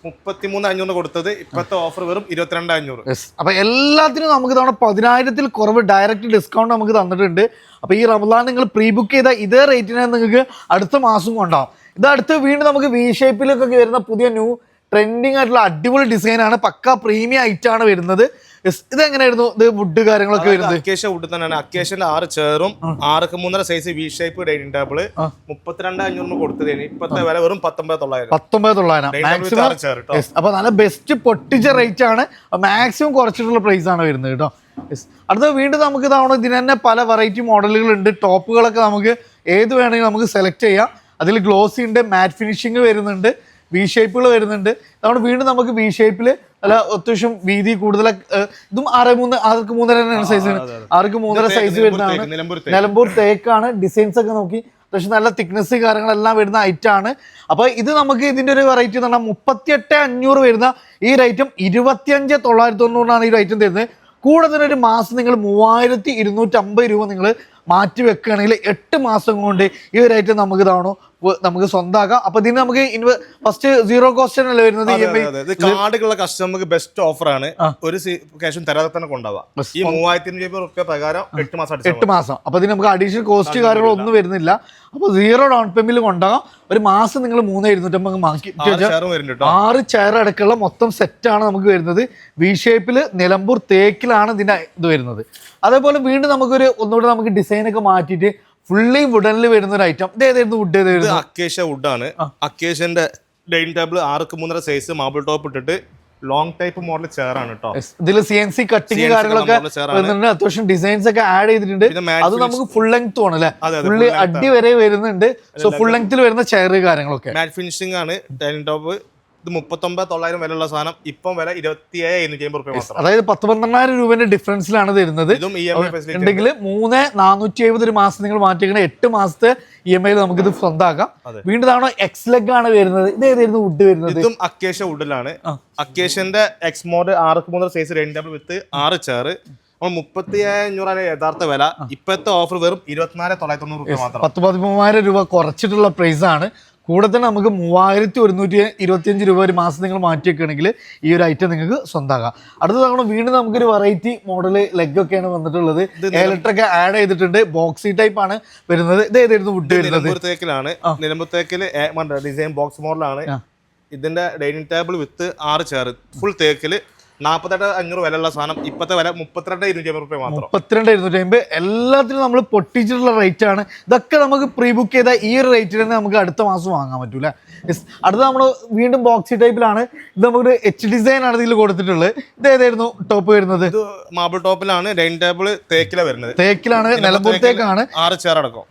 33,500 കൊടുത്തത്. ഇപ്പോഴത്തെ ഓഫർ വെറും 22,500. അപ്പൊ എല്ലാത്തിനും നമുക്ക് തവണ 10,000 കുറവ് ഡയറക്റ്റ് ഡിസ്കൗണ്ട് നമുക്ക് തന്നിട്ടുണ്ട്. അപ്പൊ ഈ റമദാൻ നിങ്ങൾ പ്രീ ബുക്ക് ചെയ്ത ഇതേ റേറ്റിന് നിങ്ങൾക്ക് അടുത്ത മാസം കൊണ്ടാവും. ഇത് അടുത്ത് വീണ്ടും നമുക്ക് വി ഷേപ്പിലൊക്കെ വരുന്ന പുതിയ ന്യൂ ട്രെൻഡിങ് ആയിട്ടുള്ള അടിപൊളി ഡിസൈനാണ്. പക്ക പ്രീമിയം ഐറ്റാണ് വരുന്നത്. ഇതെങ്ങനെയായിരുന്നു ഇത് വുഡ് കാര്യങ്ങളൊക്കെ വരുന്നത്? അക്കേഷ്യ വുഡ് തന്നെയാണ്. അക്കേഷ്യന്റെ 6 ചെയറും 6'3" size V shape dining table 32,500 കൊടുത്തതിന് ഇപ്പത്തെ വില വെറും 19,900. 19,900. അപ്പൊ നല്ല ബെസ്റ്റ് പൊട്ടിച്ച റേറ്റ് ആണ്. മാക്സിമം കുറച്ചിട്ടുള്ള പ്രൈസ് ആണ് വരുന്നത് കേട്ടോ. അടുത്ത വീണ്ടും നമുക്ക് ഇതാവണം. ഇതിന് തന്നെ പല വെറൈറ്റി മോഡലുകൾ ഉണ്ട്. ടോപ്പുകളൊക്കെ നമുക്ക് ഏത് വേണമെങ്കിലും നമുക്ക് സെലക്ട് ചെയ്യാം. അതിൽ ഗ്ലോസി ഉണ്ട്, മാറ്റ് ഫിനിഷിങ് വരുന്നുണ്ട്, വി ഷേപ്പുകൾ വരുന്നുണ്ട്. അതുകൊണ്ട് വീണ്ടും നമുക്ക് വി ഷേപ്പിൽ അല്ല അത്യാവശ്യം വീതി കൂടുതൽ. ഇതും 6'3" സൈസ്, 6'3" സൈസ് വരുന്നതാണ്. നിലമ്പൂർ തേക്കാണ്. ഡിസൈൻസ് ഒക്കെ നോക്കി അത്യാവശ്യം നല്ല തിക്നെസ് കാര്യങ്ങളെല്ലാം വരുന്ന ഐറ്റാണ്. അപ്പോൾ ഇത് നമുക്ക് ഇതിൻ്റെ ഒരു വെറൈറ്റി എന്ന് പറഞ്ഞാൽ 38,500 വരുന്ന ഈ ഒരു ഐറ്റം 25,990 ഈ ഒരു ഐറ്റം തരുന്നത്. കൂടുതൽ ഒരു മാസം നിങ്ങൾ 3,250 രൂപ നിങ്ങൾ മാറ്റി വെക്കുകയാണെങ്കിൽ 8 മാസം കൊണ്ട് ഈ ഒരു ഐറ്റം നമുക്ക് സ്വന്തമാക്കാം. അപ്പൊ ഇതിന് നമുക്ക് ഫസ്റ്റ് 0 കോസ്റ്റ് അല്ലേ വരുന്നത്. കാർഡുള്ള കസ്റ്റമർക്ക് ബെസ്റ്റ് ഓഫർ ആണ്. ഒരു ക്യാഷും തരാതെ തന്നെ കൊണ്ടുപോകാം. ഈ 3,500 രൂപ പ്രകാരം 8 മാസം. അപ്പൊ ഇതിന് നമുക്ക് അഡീഷണൽ കോസ്റ്റ് കാര്യങ്ങളൊന്നും വരുന്നില്ല. അപ്പൊ 0 ഡൗൺ പേയ്മെന്റിൽ കൊണ്ടാകാം. ഒരു മാസം നിങ്ങൾ 3,250 6 ചെയർ അടക്കമുള്ള മൊത്തം സെറ്റാണ് നമുക്ക് വരുന്നത്. വി ഷേപ്പിൽ നിലമ്പൂർ തേക്കിലാണ് ഇതിന്റെ ഇത് വരുന്നത്. അതേപോലെ വീണ്ടും നമുക്കൊരു ഒന്നുകൂടെ നമുക്ക് ഡിസൈൻ ഒക്കെ മാറ്റിയിട്ട് ഫുള്ളി വുഡനിൽ വരുന്ന ഒരു ഐറ്റം. ഇത് ഏതായിരുന്നു വുഡ്? ഏതായിരുന്നു? അക്കേഷ്യ വുഡാണ്. അക്കേഷ്യന്റെ dining table 6'3" size marble top ഇട്ടിട്ട് ലോങ് ടൈപ്പ് മോഡൽ ചെയർ ആണ് കേട്ടോ. ഇതിൽ CNC കട്ടിങ് കാര്യങ്ങളൊക്കെ വരുന്നുണ്ട്. അത്യാവശ്യം ഡിസൈൻസ് ഒക്കെ ആഡ് ചെയ്തിട്ടുണ്ട്. അത് നമുക്ക് ഫുൾ ലെങ്ത് ആണ് അല്ലെ, ഫുള്ളി അടി വരെ വരുന്നുണ്ട്. സോ ഫുൾ ലെങ്ത്തിൽ വരുന്ന ചെയർ കാര്യങ്ങളൊക്കെ മാറ്റ് ഫിനിഷിംഗ് ആണ്. ഡൈനിങ് ടോപ്പ് ഇത് 39,900 വിലയുള്ള സാധനം ഇപ്പം വില 27,150 രൂപ മാത്രം. അതായത് 10,000-12,000 രൂപയുടെ ഡിഫറൻസിലാണ് തരുന്നത്. ഉണ്ടെങ്കിൽ 3,470 ഒരു മാസം നിങ്ങൾ മാറ്റിക്കണ 8 മാസത്തെ EMI നമുക്ക് ഇത് സ്വന്തമാക്കാം. വീണ്ടും തവണ എക്സ് ലെഗ് ആണ് വരുന്നത്. ഇത് ഏതായിരുന്നു വുഡ് വരുന്നത്? ഇതും അക്കേഷ്യ വുഡിലാണ്. അക്കേഷ്യന്റെ X mode 6'3" size dining table with 6 chair 35,500 യഥാർത്ഥ വില. ഇപ്പോഴത്തെ ഓഫർ വെറും 24,990 രൂപ മാത്രം. 10,000-13,000 രൂപ കുറച്ചിട്ടുള്ള പ്രൈസ് ആണ്. കൂടെ തന്നെ നമുക്ക് 3,125 രൂപ ഒരു മാസം നിങ്ങൾ മാറ്റി വെക്കുകയാണെങ്കിൽ ഈ ഒരു ഐറ്റം നിങ്ങൾക്ക് സ്വന്തമാക്കാം. അടുത്ത തവണ വീണ്ടും നമുക്കൊരു വെറൈറ്റി മോഡൽ ലെഗ് ഒക്കെയാണ് വന്നിട്ടുള്ളത്. ഇലക്ട്രിക് ആഡ് ചെയ്തിട്ടുണ്ട്. ബോക്സി ടൈപ്പ് ആണ് വരുന്നത്. ഇത് ഏതായിരുന്നു വുഡ് വരുന്നത്? നിലമ്പൂർ തേക്കിലാണ്. നിലമ്പൂർ തേക്കിൽ ഡിസൈൻ ബോക്സ് മോഡലാണ്. ഇതിന്റെ dining table with 6 chair full തേക്കില് 48,500 വിലയുള്ള സാധനം ഇപ്പത്തെ വില 32,250 രൂപ മാത്രം. 32,250. എല്ലാത്തിനും നമ്മൾ പൊട്ടിച്ചിട്ടുള്ള റേറ്റ് ആണ്. ഇതൊക്കെ നമുക്ക് പ്രീ ബുക്ക് ചെയ്ത ഈ ഒരു റേറ്റിൽ തന്നെ നമുക്ക് അടുത്ത മാസം വാങ്ങാൻ പറ്റൂല. അടുത്ത നമ്മൾ വീണ്ടും ബോക്സി ടൈപ്പിലാണ്. ഇത് നമുക്ക് H ഡിസൈൻ ആണ് ഇതിൽ കൊടുത്തിട്ടുള്ളത്. ഇത് ഏതായിരുന്നു ടോപ്പ് വരുന്നത്? ഇത് മാർബിൾ ടോപ്പിലാണ്. ഡൈനിങ് ടേബിൾ തേക്കിലാണ് വരുന്നത്. തേക്കിലാണ്. നിലമ്പൂർ തേക്കാണ്. 6 ചെയർ അടക്കം.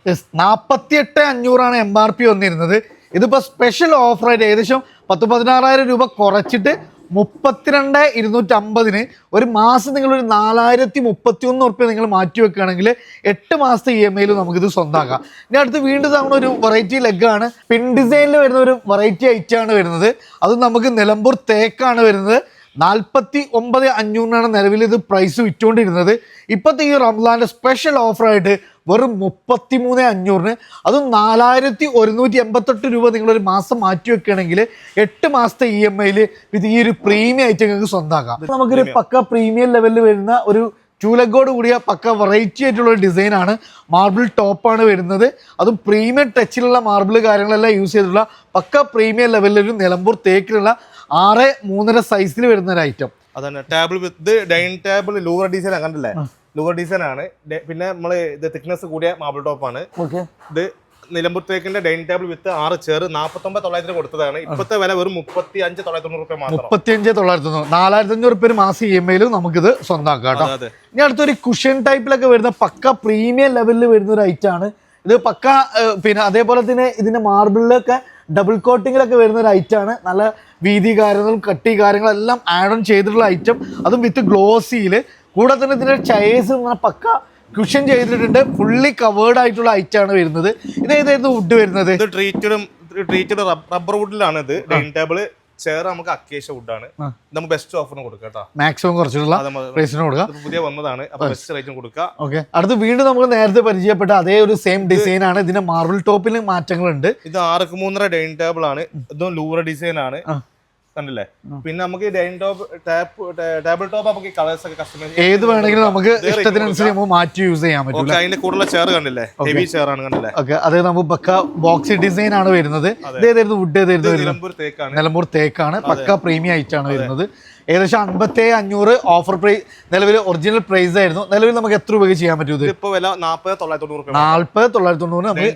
48,500 MRP വന്നിരുന്നത്. ഇതിപ്പോ സ്പെഷ്യൽ ഓഫറായിട്ട് ഏകദേശം 16,000 രൂപ കുറച്ചിട്ട് 32,250 ഒരു മാസം നിങ്ങളൊരു 4,031 ഉറുപ്പ്യ നിങ്ങൾ മാറ്റി വെക്കുകയാണെങ്കിൽ 8 മാസത്തെ EMI നമുക്കിത് സ്വന്തമാക്കാം. ഇനി അടുത്ത് വീണ്ടും തവണ ഒരു വെറൈറ്റി ലെഗാണ്, പിൻ ഡിസൈനിൽ വരുന്ന ഒരു വെറൈറ്റി ഐറ്റാണ് വരുന്നത്. അത് നമുക്ക് നിലമ്പൂർ തേക്കാണ് വരുന്നത്. 49,500 നിലവിൽ ഇത് പ്രൈസ് വിറ്റുകൊണ്ടിരുന്നത്. ഇപ്പോഴത്തെ ഈ റംസാൻ്റെ സ്പെഷ്യൽ ഓഫറായിട്ട് വെറും 33,500, അതും 4,188 രൂപ നിങ്ങളൊരു മാസം മാറ്റി വെക്കുകയാണെങ്കിൽ 8 മാസത്തെ EMI ഇത് ഈ ഒരു പ്രീമിയം ആയിട്ട് നിങ്ങൾക്ക് സ്വന്തമാക്കാം. നമുക്കൊരു പക്ക പ്രീമിയം ലെവലിൽ വരുന്ന ഒരു ചൂലഗോട് കൂടിയ പക്ക വെറൈറ്റി ആയിട്ടുള്ള ഒരു ഡിസൈനാണ്. മാർബിൾ ടോപ്പാണ് വരുന്നത്. അതും പ്രീമിയം ടച്ചിലുള്ള മാർബിൾ കാര്യങ്ങളെല്ലാം യൂസ് ചെയ്തിട്ടുള്ള പക്ക പ്രീമിയം ലെവലിലൊരു നിലമ്പൂർ തേക്കിലുള്ള 6.3 സൈസിൽ വരുന്ന ഒരു ഐറ്റം. അതന്നെ table with dining table louver design അങ്ങനല്ലേ, ലൂവർ ഡിസൈൻ ആണ്. പിന്നെ നമ്മള് ഇത് തിക്നെസ് കൂടിയ മാർബിൾ ടോപ്പാണ്. ഇത് നിലമ്പൂർ തേക്കിന്റെ ഡൈനിങ് ടേബിൾ വിത്ത് 6 ചെയർ 49,900 കൊടുത്തതാണ്. ഇപ്പോഴത്തെ വില വെറും 35,900 രൂപ മാത്രം. 35,900, 4,500 രൂപ ഒരു മാസം EMI നമുക്കിത് സ്വന്തമാക്കാം കേട്ടോ. ഇനി അടുത്തൊരു കുഷൻ ടൈപ്പിലൊക്കെ വരുന്ന പക്ക പ്രീമിയം ലെവലിൽ വരുന്ന ഒരു ഐറ്റാണ് ഇത്. പക്ക പിന്നെ അതേപോലെ തന്നെ ഇതിന്റെ മാർബിളിലൊക്കെ ഡബിൾ കോട്ടിങ്ങിലൊക്കെ വരുന്ന ഒരു ഐറ്റാണ്. നല്ല വീതി കാര്യങ്ങളും കട്ടി കാര്യങ്ങളെല്ലാം ആഡ് ഓൺ ചെയ്തിട്ടുള്ള ഐറ്റം, അതും വിത്ത് ഗ്ലോസിയിൽ. കൂടെ തന്നെ ഇതിന്റെ ചയേഴ്സ് പക്ക കുഷൻ ചെയ്തിട്ടുണ്ട്. ഫുള്ളി കവേർഡ് ആയിട്ടുള്ള ഐറ്റാണ് വരുന്നത്. ഇത് ഏതായിരുന്നു വുഡ് വരുന്നത്? ട്രീറ്റഡ് റബ്ബർ വുഡിലാണ് ഇത്. ഡൈനിങ് ടേബിൾ ചെയർ നമുക്ക് അക്കേഷ്യ വുഡാണ്. നമുക്ക് ബെസ്റ്റ് ഓഫറിന് കൊടുക്കാം, മാക്സിമം കുറച്ചുള്ള പ്രൈസിന് കൊടുക്കാം. പുതിയ വന്നതാണ്, അപ്പൊ ബെസ്റ്റ് റേറ്റിന് കൊടുക്കാം. ഓക്കെ, അടുത്ത് വീണ്ടും നമുക്ക് നേരത്തെ പരിചയപ്പെട്ട അതേ ഒരു സെയിം ഡിസൈൻ ആണ്. ഇതിന്റെ മാർബിൾ ടോപ്പിൽ മാറ്റങ്ങളുണ്ട്. ഇത് 6.3 ഡൈനിങ് ടേബിൾ ആണ്. ഇതും ലൂറ ഡിസൈൻ ആണ്, കണ്ടില്ലേ. പിന്നെ നമുക്ക് ഡൈനിങ് ടോപ്പ് ടേബിൾ ടോപ്പ് നമുക്ക് കളേഴ്സ് ഒക്കെ കസ്റ്റമൈസ് ഏത് വേണമെങ്കിലും നമുക്ക് ഇഷ്ടത്തിനനുസരിച്ച് നമുക്ക് മാറ്റി യൂസ് ചെയ്യാൻ പറ്റും. അതിന്റെ കൂടുതൽ ചെയർ കണ്ടില്ലേ, ഹെവി ചെയർ ആണ്, കണ്ടില്ലേ. ഓക്കെ, അത് നമുക്ക് പക്ക ബോക്സി ഡിസൈൻ ആണ് വരുന്നത്. ഇത് ഏതായിരുന്നു വുഡ്? ഏതായിരുന്നു? നിലമ്പൂർ തേക്കാണ്. പക്ക പ്രീമിയം ആയിട്ടാണ് വരുന്നത്. ഏകദേശം 57,500 ഓഫർ പ്രൈസ്. നിലവിൽ ഒറിജിനൽ പ്രൈസ് ആയിരുന്നു. നിലവിൽ നമുക്ക് എത്ര രൂപയ്ക്ക് ചെയ്യാൻ പറ്റും? ഇപ്പൊ വില 40,990. 40,990 നമുക്ക്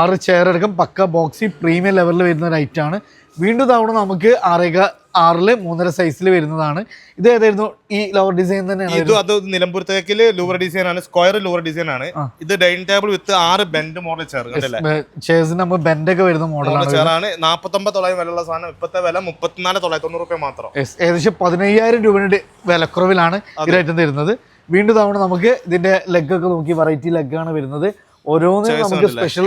6 ചെയർ എടുക്കും. പക്ക ബോക്സി പ്രീമിയം ലെവലിൽ വരുന്ന ഒരു ഐറ്റാണ്. വീണ്ടും തവണ നമുക്ക് 6.3 സൈസിൽ വരുന്നതാണ്. ഇത് ഏതായിരുന്നു? ഈ ലോവർ ഡിസൈൻ തന്നെയാണ്. അത് നിലമ്പൂർ തേക്കില് ലൂവർ ഡിസൈൻ ആണ്, സ്ക്വയർ ലൂവർ ഡിസൈൻ ആണ്. ഇത് dining table with 6 bend model chair, ചെയർസിന് നമ്മൾ ബെൻഡ് ഒക്കെ വരുന്ന മോഡലാണ്. ചെയറാണ്. 49,900 വിലയുള്ള സാധനം ഇപ്പത്തെ വില 34,990 രൂപ മാത്രം. ഏകദേശം 15,000 രൂപയുടെ വിലക്കുറവിലാണ് ഈ ഐറ്റം തരുന്നത്. വീണ്ടും തവണ നമുക്ക് ഇതിന്റെ ലെഗ് ഒക്കെ നോക്കി വെറൈറ്റി ലെഗാണ് വരുന്നത്. ഓരോന്നും നമുക്ക് സ്പെഷ്യൽ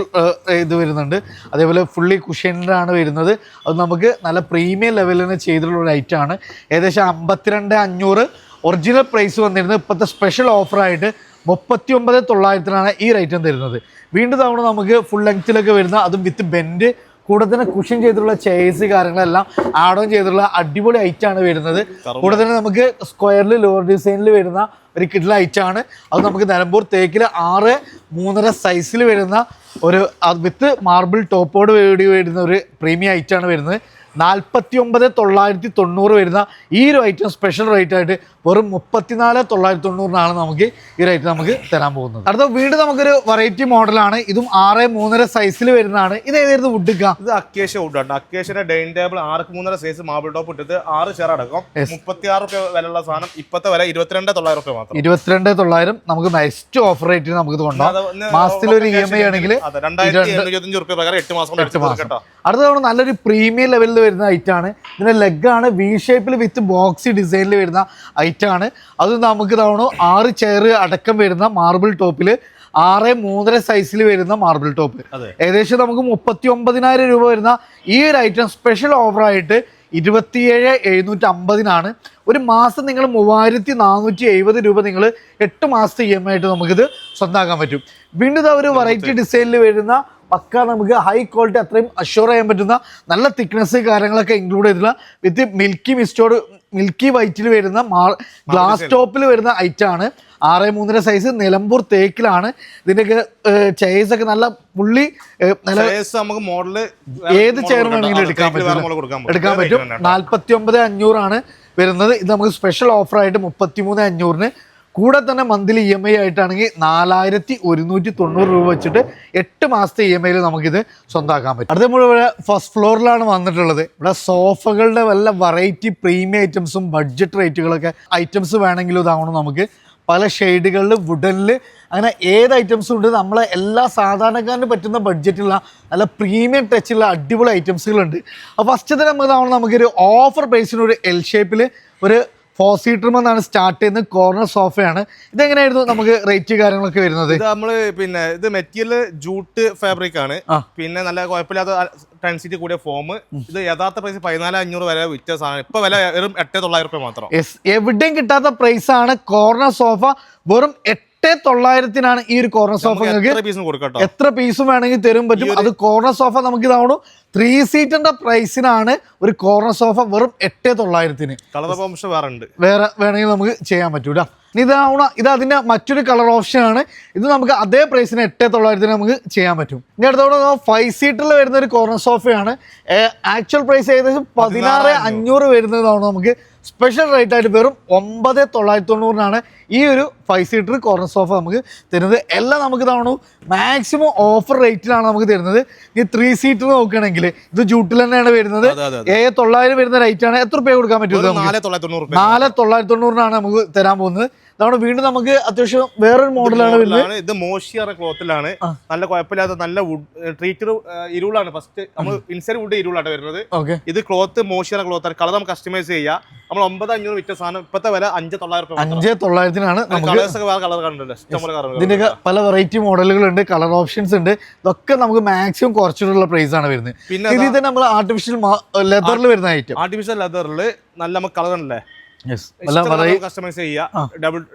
ഇത് വരുന്നുണ്ട്. അതേപോലെ ഫുള്ളി കുഷ്യനിലാണ് വരുന്നത്. അത് നമുക്ക് നല്ല പ്രീമിയം ലെവലിൽ തന്നെ ചെയ്തിട്ടുള്ള ഒരു ഐറ്റമാണ്. ഏകദേശം 52,500 ഒറിജിനൽ പ്രൈസ് വന്നിരുന്നത്. ഇപ്പോഴത്തെ സ്പെഷ്യൽ ഓഫറായിട്ട് 39,900 ഈ ഐറ്റം തരുന്നത്. വീണ്ടും തവണ നമുക്ക് ഫുൾ ലെങ്ത്തിലൊക്കെ വരുന്ന, അതും വിത്ത് ബെൻഡ്, കൂടെ തന്നെ കുഷൻ ചെയ്തിട്ടുള്ള ചെയർസ് കാര്യങ്ങളെല്ലാം ആഡ് ഓൺ ചെയ്തിട്ടുള്ള അടിപൊളി ഐറ്റാണ് വരുന്നത്. കൂടെ തന്നെ നമുക്ക് സ്ക്വയറിൽ ലോവർ ഡിസൈനിൽ വരുന്ന ഒരു കിഡിൽ ഐറ്റാണ്. അത് നമുക്ക് നിലമ്പൂർ തേക്കിൽ 6.3 സൈസിൽ വരുന്ന ഒരു വിത്ത് മാർബിൾ ടോപ്പോട് വേണ്ടി വരുന്ന ഒരു പ്രീമിയം ഐറ്റാണ് വരുന്നത്. 49,990 വരുന്ന ഈ ഒരു ഐറ്റം സ്പെഷ്യൽ റേറ്റ് ആയിട്ട് വെറും 34,990 നമുക്ക് ഈ റേറ്റ് നമുക്ക് തരാൻ പോകുന്നത്. അടുത്ത വീണ്ടും നമുക്കൊരു വെറൈറ്റി മോഡലാണ്. ഇതും 6.3 സൈസിൽ വരുന്നതാണ്. ഇത് ഏതായിരുന്നു വുഡ്? ഇത് അക്കേഷ്യ വുഡാണ്. അക്കേഷ്യന്റെ dining table 6.3 size marble top ഇട്ടിട്ട് 6 ചെയർ അടക്കം 36 രൂപ വിലയുള്ള സാധനം ഇപ്പത്തെ വില 22,900 രൂപ മാത്രം. 22,900 നമുക്ക് ബെസ്റ്റ് ഓഫർ റേറ്റിന് നമുക്ക് കൊണ്ടുപോകാം. മാസത്തിൽ ഒരു EMI ആണെങ്കിൽ 2,875 രൂപ പ്രകാരം 8 മാസം. അടുത്ത തവണ നല്ലൊരു പ്രീമിയം ലെവലിൽ വരുന്ന ഐറ്റാണ്. ഇതിന്റെ ലെഗാണ് വി ഷേപ്പിൽ വിത്ത് ബോക്സി ഡിസൈനിൽ വരുന്ന ഐറ്റാണ്. അത് നമുക്ക് തവണ 6 ചെയർ അടക്കം വരുന്ന മാർബിൾ ടോപ്പിൽ 6.3 സൈസിൽ വരുന്ന മാർബിൾ ടോപ്പ്. ഏകദേശം നമുക്ക് 39,000 രൂപ വരുന്ന ഈ ഒരു ഐറ്റം സ്പെഷ്യൽ ഓഫറായിട്ട് 27,750 ഒരു മാസം നിങ്ങൾ 3,470 രൂപ നിങ്ങൾ 8 മാസത്തെ EMI ആയിട്ട് നമുക്കിത് സ്വന്തമാക്കാൻ പറ്റും. വീണ്ടും ഒരു വെറൈറ്റി ഡിസൈനിൽ വരുന്ന പക്ക നമുക്ക് ഹൈ ക്വാളിറ്റി അത്രയും അഷ്യൂർ ചെയ്യാൻ പറ്റുന്ന നല്ല തിക്നെസ് കാര്യങ്ങളൊക്കെ ഇൻക്ലൂഡ് ചെയ്തിട്ടുള്ള വിത്ത് മിൽക്കി വൈറ്റിൽ വരുന്ന ഗ്ലാസ് ടോപ്പിൽ വരുന്ന ഐറ്റാണ്. 6.3 സൈസ് നിലമ്പൂർ തേക്കിലാണ്. ഇതിൻ്റെയൊക്കെ ചെയർസ് ഒക്കെ നല്ല പുള്ളി ഏത് ചെയർ വേണമെങ്കിലും എടുക്കാൻ പറ്റും. 49,500 വരുന്നത്. ഇത് നമുക്ക് സ്പെഷ്യൽ ഓഫറായിട്ട് 33,500. കൂടെ തന്നെ മന്ത്ലി EMI ആയിട്ടാണെങ്കിൽ 4,190 രൂപ വെച്ചിട്ട് 8 മാസത്തെ EMI നമുക്കിത് സ്വന്തമാക്കാൻ പറ്റും. അടുത്ത നമ്മളിവിടെ ഫസ്റ്റ് ഫ്ലോറിലാണ് വന്നിട്ടുള്ളത്. ഇവിടെ സോഫകളുടെ വല്ല വെറൈറ്റി പ്രീമിയം ഐറ്റംസും ബഡ്ജറ്റ് റേറ്റുകളൊക്കെ ഐറ്റംസ് വേണമെങ്കിലും ഇതാവണം നമുക്ക് പല ഷെയ്ഡുകളിൽ വുഡനിൽ അങ്ങനെ ഏത് ഐറ്റംസും ഉണ്ട്. നമ്മളെ എല്ലാ സാധാരണക്കാരന് പറ്റുന്ന ബഡ്ജറ്റുള്ള നല്ല പ്രീമിയം ടച്ചുള്ള അടിപൊളി ഐറ്റംസുകളുണ്ട്. അപ്പോൾ ഫസ്റ്റ് തന്നെ നമുക്കൊരു ഓഫർ പ്രൈസിന് ഒരു എൽ ഷേപ്പിൽ ഒരു 4 സീറ്ററുമെന്നാണ് സ്റ്റാർട്ട് ചെയ്യുന്നത്. കോർണർ സോഫയാണ്. ഇതെങ്ങനെയായിരുന്നു നമുക്ക് റേറ്റ് കാര്യങ്ങളൊക്കെ വരുന്നത്? ഇത് നമ്മള് പിന്നെ ഇത് മെറ്റീരിയൽ ജൂട്ട് ഫാബ്രിക് ആണ്. പിന്നെ നല്ല കുഴപ്പമില്ലാത്ത ടെൻസിറ്റി കൂടിയ ഫോം. ഇത് യഥാർത്ഥ പ്രൈസ് 14,500 വരെ വിറ്റ സാധനം. ഇപ്പൊ വില വെറും 8,900 രൂപ മാത്രം. എവിടെയും കിട്ടാത്ത പ്രൈസ് ആണ്. കോർണർ സോഫ വെറും 8,900 ഈ ഒരു കോർണർ സോഫ എത്ര പീസും വേണമെങ്കിൽ തരും പറ്റും. അത് കോർണർ സോഫ നമുക്ക് ഇതാവണം 3 സീറ്റിന്റെ പ്രൈസിനാണ് ഒരു കോർണർ സോഫ വെറും 8,900. കളർ ഓപ്ഷൻ വേറെ ഉണ്ട്, വേറെ വേണമെങ്കിൽ നമുക്ക് ചെയ്യാൻ പറ്റൂല. ഇത് അതിന്റെ മറ്റൊരു കളർ ഓപ്ഷൻ ആണ്. ഇത് നമുക്ക് അതേ പ്രൈസിന് 8,900 നമുക്ക് ചെയ്യാൻ പറ്റും. ഇനി അടുത്തോടെ 5 സീറ്ററിൽ വരുന്ന ഒരു കോർണർ സോഫയാണ്. ആക്ച്വൽ പ്രൈസ് ഏകദേശം 16,500 വരുന്നതാണ്. നമുക്ക് സ്പെഷ്യൽ റേറ്റ് ആയിട്ട് വെറും 9,990 ഈ ഒരു 5 സീറ്റർ കോർണർ സോഫ നമുക്ക് തരുന്നത്. എല്ലാം നമുക്ക് തവണ മാക്സിമം ഓഫർ റേറ്റിലാണ് നമുക്ക് തരുന്നത്. ഈ 3 സീറ്റർ നോക്കുകയാണെങ്കിൽ ഇത് ജൂട്ടിൽ തന്നെയാണ് വരുന്നത്. 7,900 വരുന്ന റേറ്റ് ആണ്. എത്ര രൂപ കൊടുക്കാൻ പറ്റും? 4,990 നമുക്ക് തരാൻ പോകുന്നത്. അതാണ് വീണ്ടും നമുക്ക് അത്യാവശ്യം വേറൊരു മോഡലാണ് വരുന്നത്. ഇത് മോശിയറ ക്ലോത്തിലാണ്. നല്ല കുഴപ്പമില്ലാത്ത നല്ല വുഡ് ട്രീറ്റർ ഇരുളാണ്. ഫസ്റ്റ് നമ്മൾ ഇൻസൈഡ് വുഡ് ഇരുളാണ് വരുന്നത്. ഇത് ക്ലോത്ത് മോശിയറ ക്ലോത്ത് ആണ്. കളർ നമുക്ക് കസ്റ്റമൈസ് ചെയ്യാം. നമ്മൾ 9,500 വിറ്റ സാധനം ഇപ്പത്തെ വില 5,900 ഇതിന്റെ പല വെറൈറ്റി മോഡലുകളുണ്ട്, കളർ ഓപ്ഷൻസ് ഉണ്ട്. ഇതൊക്കെ നമുക്ക് മാക്സിമം കുറച്ചിട്ടുള്ള പ്രൈസ് ആണ് വരുന്നത്. പിന്നെ ഇത് നമ്മൾ ആർട്ടിഫിഷ്യൽ ലെതറിൽ വരുന്ന ഐറ്റം. ആർട്ടിഫിഷ്യൽ ലെതറിൽ നല്ല നമുക്ക് കളർ ഉണ്ടല്ലേ കസ്റ്റമൈസ് ചെയ്യാം.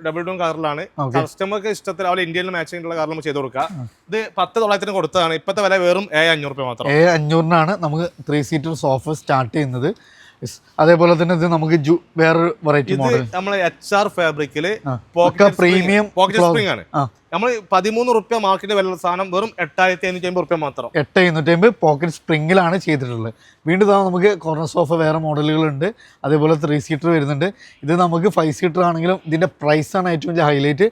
ഡബിൾ ടോൺ കളറിലാണ്. കസ്റ്റമർക്ക് ഇഷ്ടത്തിൽ അവരെ ഇന്ത്യയിൽ മാച്ച് ചെയ്തിട്ടുള്ള കളർ നമുക്ക് ചെയ്ത് കൊടുക്കാം. ഇത് 10,900 കൊടുത്തതാണ്. ഇപ്പത്തെ വില വെറും 7,500 രൂപ മാത്രം. 7,500 നമുക്ക് 3 സീറ്റർ സോഫ സ്റ്റാർട്ട് ചെയ്യുന്നത്. അതേപോലെ തന്നെ ഇത് നമുക്ക് വേറൊരു വെറൈറ്റി മോഡൽ നമ്മൾ HR ഫാബ്രിക്കില് പ്രീമിയം പോക്കറ്റ് സ്പ്രിംഗ് ആണ്. നമ്മൾ 13 രൂപ മാർക്കറ്റ് വില സാധനം വെറും 8,550 രൂപ മാത്രം. 8,250 പോക്കറ്റ് സ്പ്രിംഗിലാണ് ചെയ്തിട്ടുള്ളത്. വീണ്ടും നമുക്ക് കോർണർ സോഫ വേറെ മോഡലുകളുണ്ട്. അതേപോലെ 3 സീറ്റർ വരുന്നുണ്ട്. ഇത് നമുക്ക് 5 സീറ്റർ ആണെങ്കിലും ഇതിന്റെ പ്രൈസാണ് ഏറ്റവും വലിയ ഹൈലൈറ്റ്.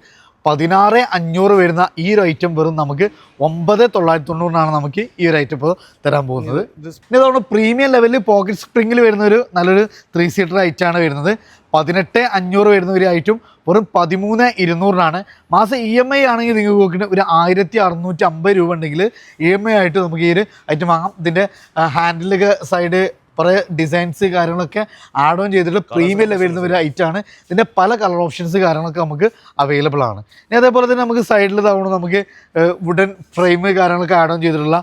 16,500 വരുന്ന ഈ ഒരു ഐറ്റം വെറും നമുക്ക് 9,990 നമുക്ക് ഈ ഒരു ഐറ്റം ഇപ്പോൾ തരാൻ പോകുന്നത്. ഇനി നമ്മൾ പ്രീമിയം ലെവലിൽ പോക്കറ്റ് സ്പ്രിംഗിൽ വരുന്ന ഒരു നല്ലൊരു 3 സീറ്റർ ഐറ്റമാണ് വരുന്നത്. 18,500 വരുന്ന ഒരു ഐറ്റം വെറും 13,200 മാസം EMI ആണെങ്കിൽ നിങ്ങൾക്ക് നോക്കിയിട്ട് ഒരു 1,650 രൂപ ഉണ്ടെങ്കിൽ EMI ആയിട്ട് നമുക്ക് ഈ ഒരു ഐറ്റം വാങ്ങാം. ഇതിൻ്റെ ഹാൻഡിലൊക്കെ സൈഡ് കുറേ ഡിസൈൻസ് കാര്യങ്ങളൊക്കെ ആഡ് ഓൺ ചെയ്തിട്ട് പ്രീമിയം വരുന്ന ഒരു ഐറ്റമാണ്. ഇതിൻ്റെ പല കളർ ഓപ്ഷൻസ് കാര്യങ്ങളൊക്കെ നമുക്ക് അവൈലബിൾ ആണ്. ഇനി അതേപോലെ തന്നെ നമുക്ക് സൈഡിൽ തവണ നമുക്ക് വുഡൻ ഫ്രെയിം കാര്യങ്ങളൊക്കെ ആഡ് ഓൺ ചെയ്തിട്ടുള്ള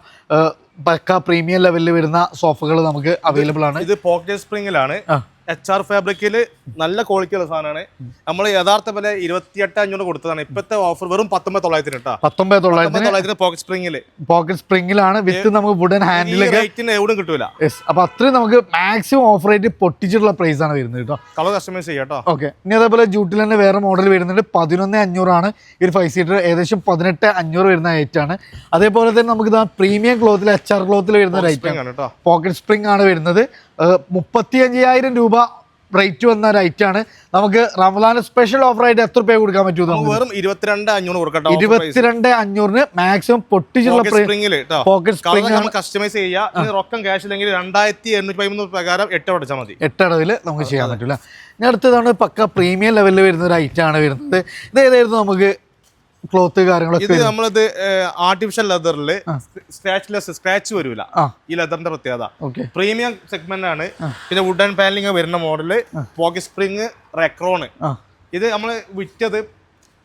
പക്ക പ്രീമിയം ലെവലിൽ വരുന്ന സോഫകൾ നമുക്ക് അവൈലബിൾ ആണ്. ഇത് പോക്കറ്റ് സ്പ്രിംഗിലാണ്. HR ഫാബ്രിക്കില് നല്ല ക്വാളിറ്റി ഉള്ള സാധനമാണ്. നമ്മൾ യഥാർത്ഥ വില 28,500 കൊടുത്തതാണ്. ഇപ്പത്തെ ഓഫർ വെറും 19,900 പോക്കറ്റ് സ്പ്രിംഗിലാണ് വിത്ത് നമുക്ക് വുഡൻ ഹാൻഡിലൊക്കെ എവിടെയും കിട്ടൂല. അപ്പൊ അത്രയും നമുക്ക് മാക്സിമം ഓഫർ റേറ്റ് പൊട്ടിച്ചിട്ടുള്ള പ്രൈസ് ആണ് വരുന്നത് കേട്ടോ. കളർ കസ്റ്റമൈസ് ചെയ്യാം. ഓക്കെ. ഇനി അതേപോലെ ജൂട്ടിൽ തന്നെ വേറെ മോഡൽ വരുന്നുണ്ട്. 11,500 ഈ ഒരു 5 സീറ്റർ. ഏകദേശം 18,500 വരുന്ന റേറ്റ് ആണ്. അതേപോലെ തന്നെ നമുക്ക് പ്രീമിയം ക്ലോത്തിൽ HR ക്ലോത്തിൽ വരുന്ന റേറ്റ് ആണ്. പോക്കറ്റ് സ്പ്രിംഗ് ആണ് വരുന്നത്. 35,000 രൂപ റേറ്റ് വന്ന ഒരു ഐറ്റാണ്. നമുക്ക് റമദാൻ സ്പെഷ്യൽ ഓഫർ ആയിട്ട് എത്ര രൂപ കൊടുക്കാൻ പറ്റും? 22,500 മാക്സിമം പൊട്ടിച്ചുള്ള പോക്കറ്റ് സ്പ്രിംഗ് കസ്റ്റമൈസ് ചെയ്യാം. റൊക്കം ക്യാഷ് ഇല്ലെങ്കിൽ 2,850 പ്രകാരം 8 അടച്ചാൽ മതി. 8 അടവിൽ നമുക്ക് ചെയ്യാൻ പറ്റില്ല. ഞാൻ അടുത്തതാണ് പക്ക പ്രീമിയം ലെവലിൽ വരുന്ന ഒരു ഐറ്റാണ് വരുന്നത്. ഇത് ഏതായിരുന്നു നമുക്ക് ക്ലോത്ത് കാര്യങ്ങളൊക്കെ? ഇത് നമ്മളിത് ആർട്ടിഫിഷ്യൽ ലെതറിൽ സ്ക്രാച്ച് വരൂല. ഈ ലെതറിന്റെ പ്രത്യേകത പ്രീമിയം സെഗ്മെന്റ് ആണ്. പിന്നെ വുഡ് ആൻഡ് പാനലിംഗ് വരുന്ന മോഡല് പോക്കറ്റ് സ്പ്രിംഗ് റെക്രോണ്. ഇത് നമ്മൾ വിറ്റത്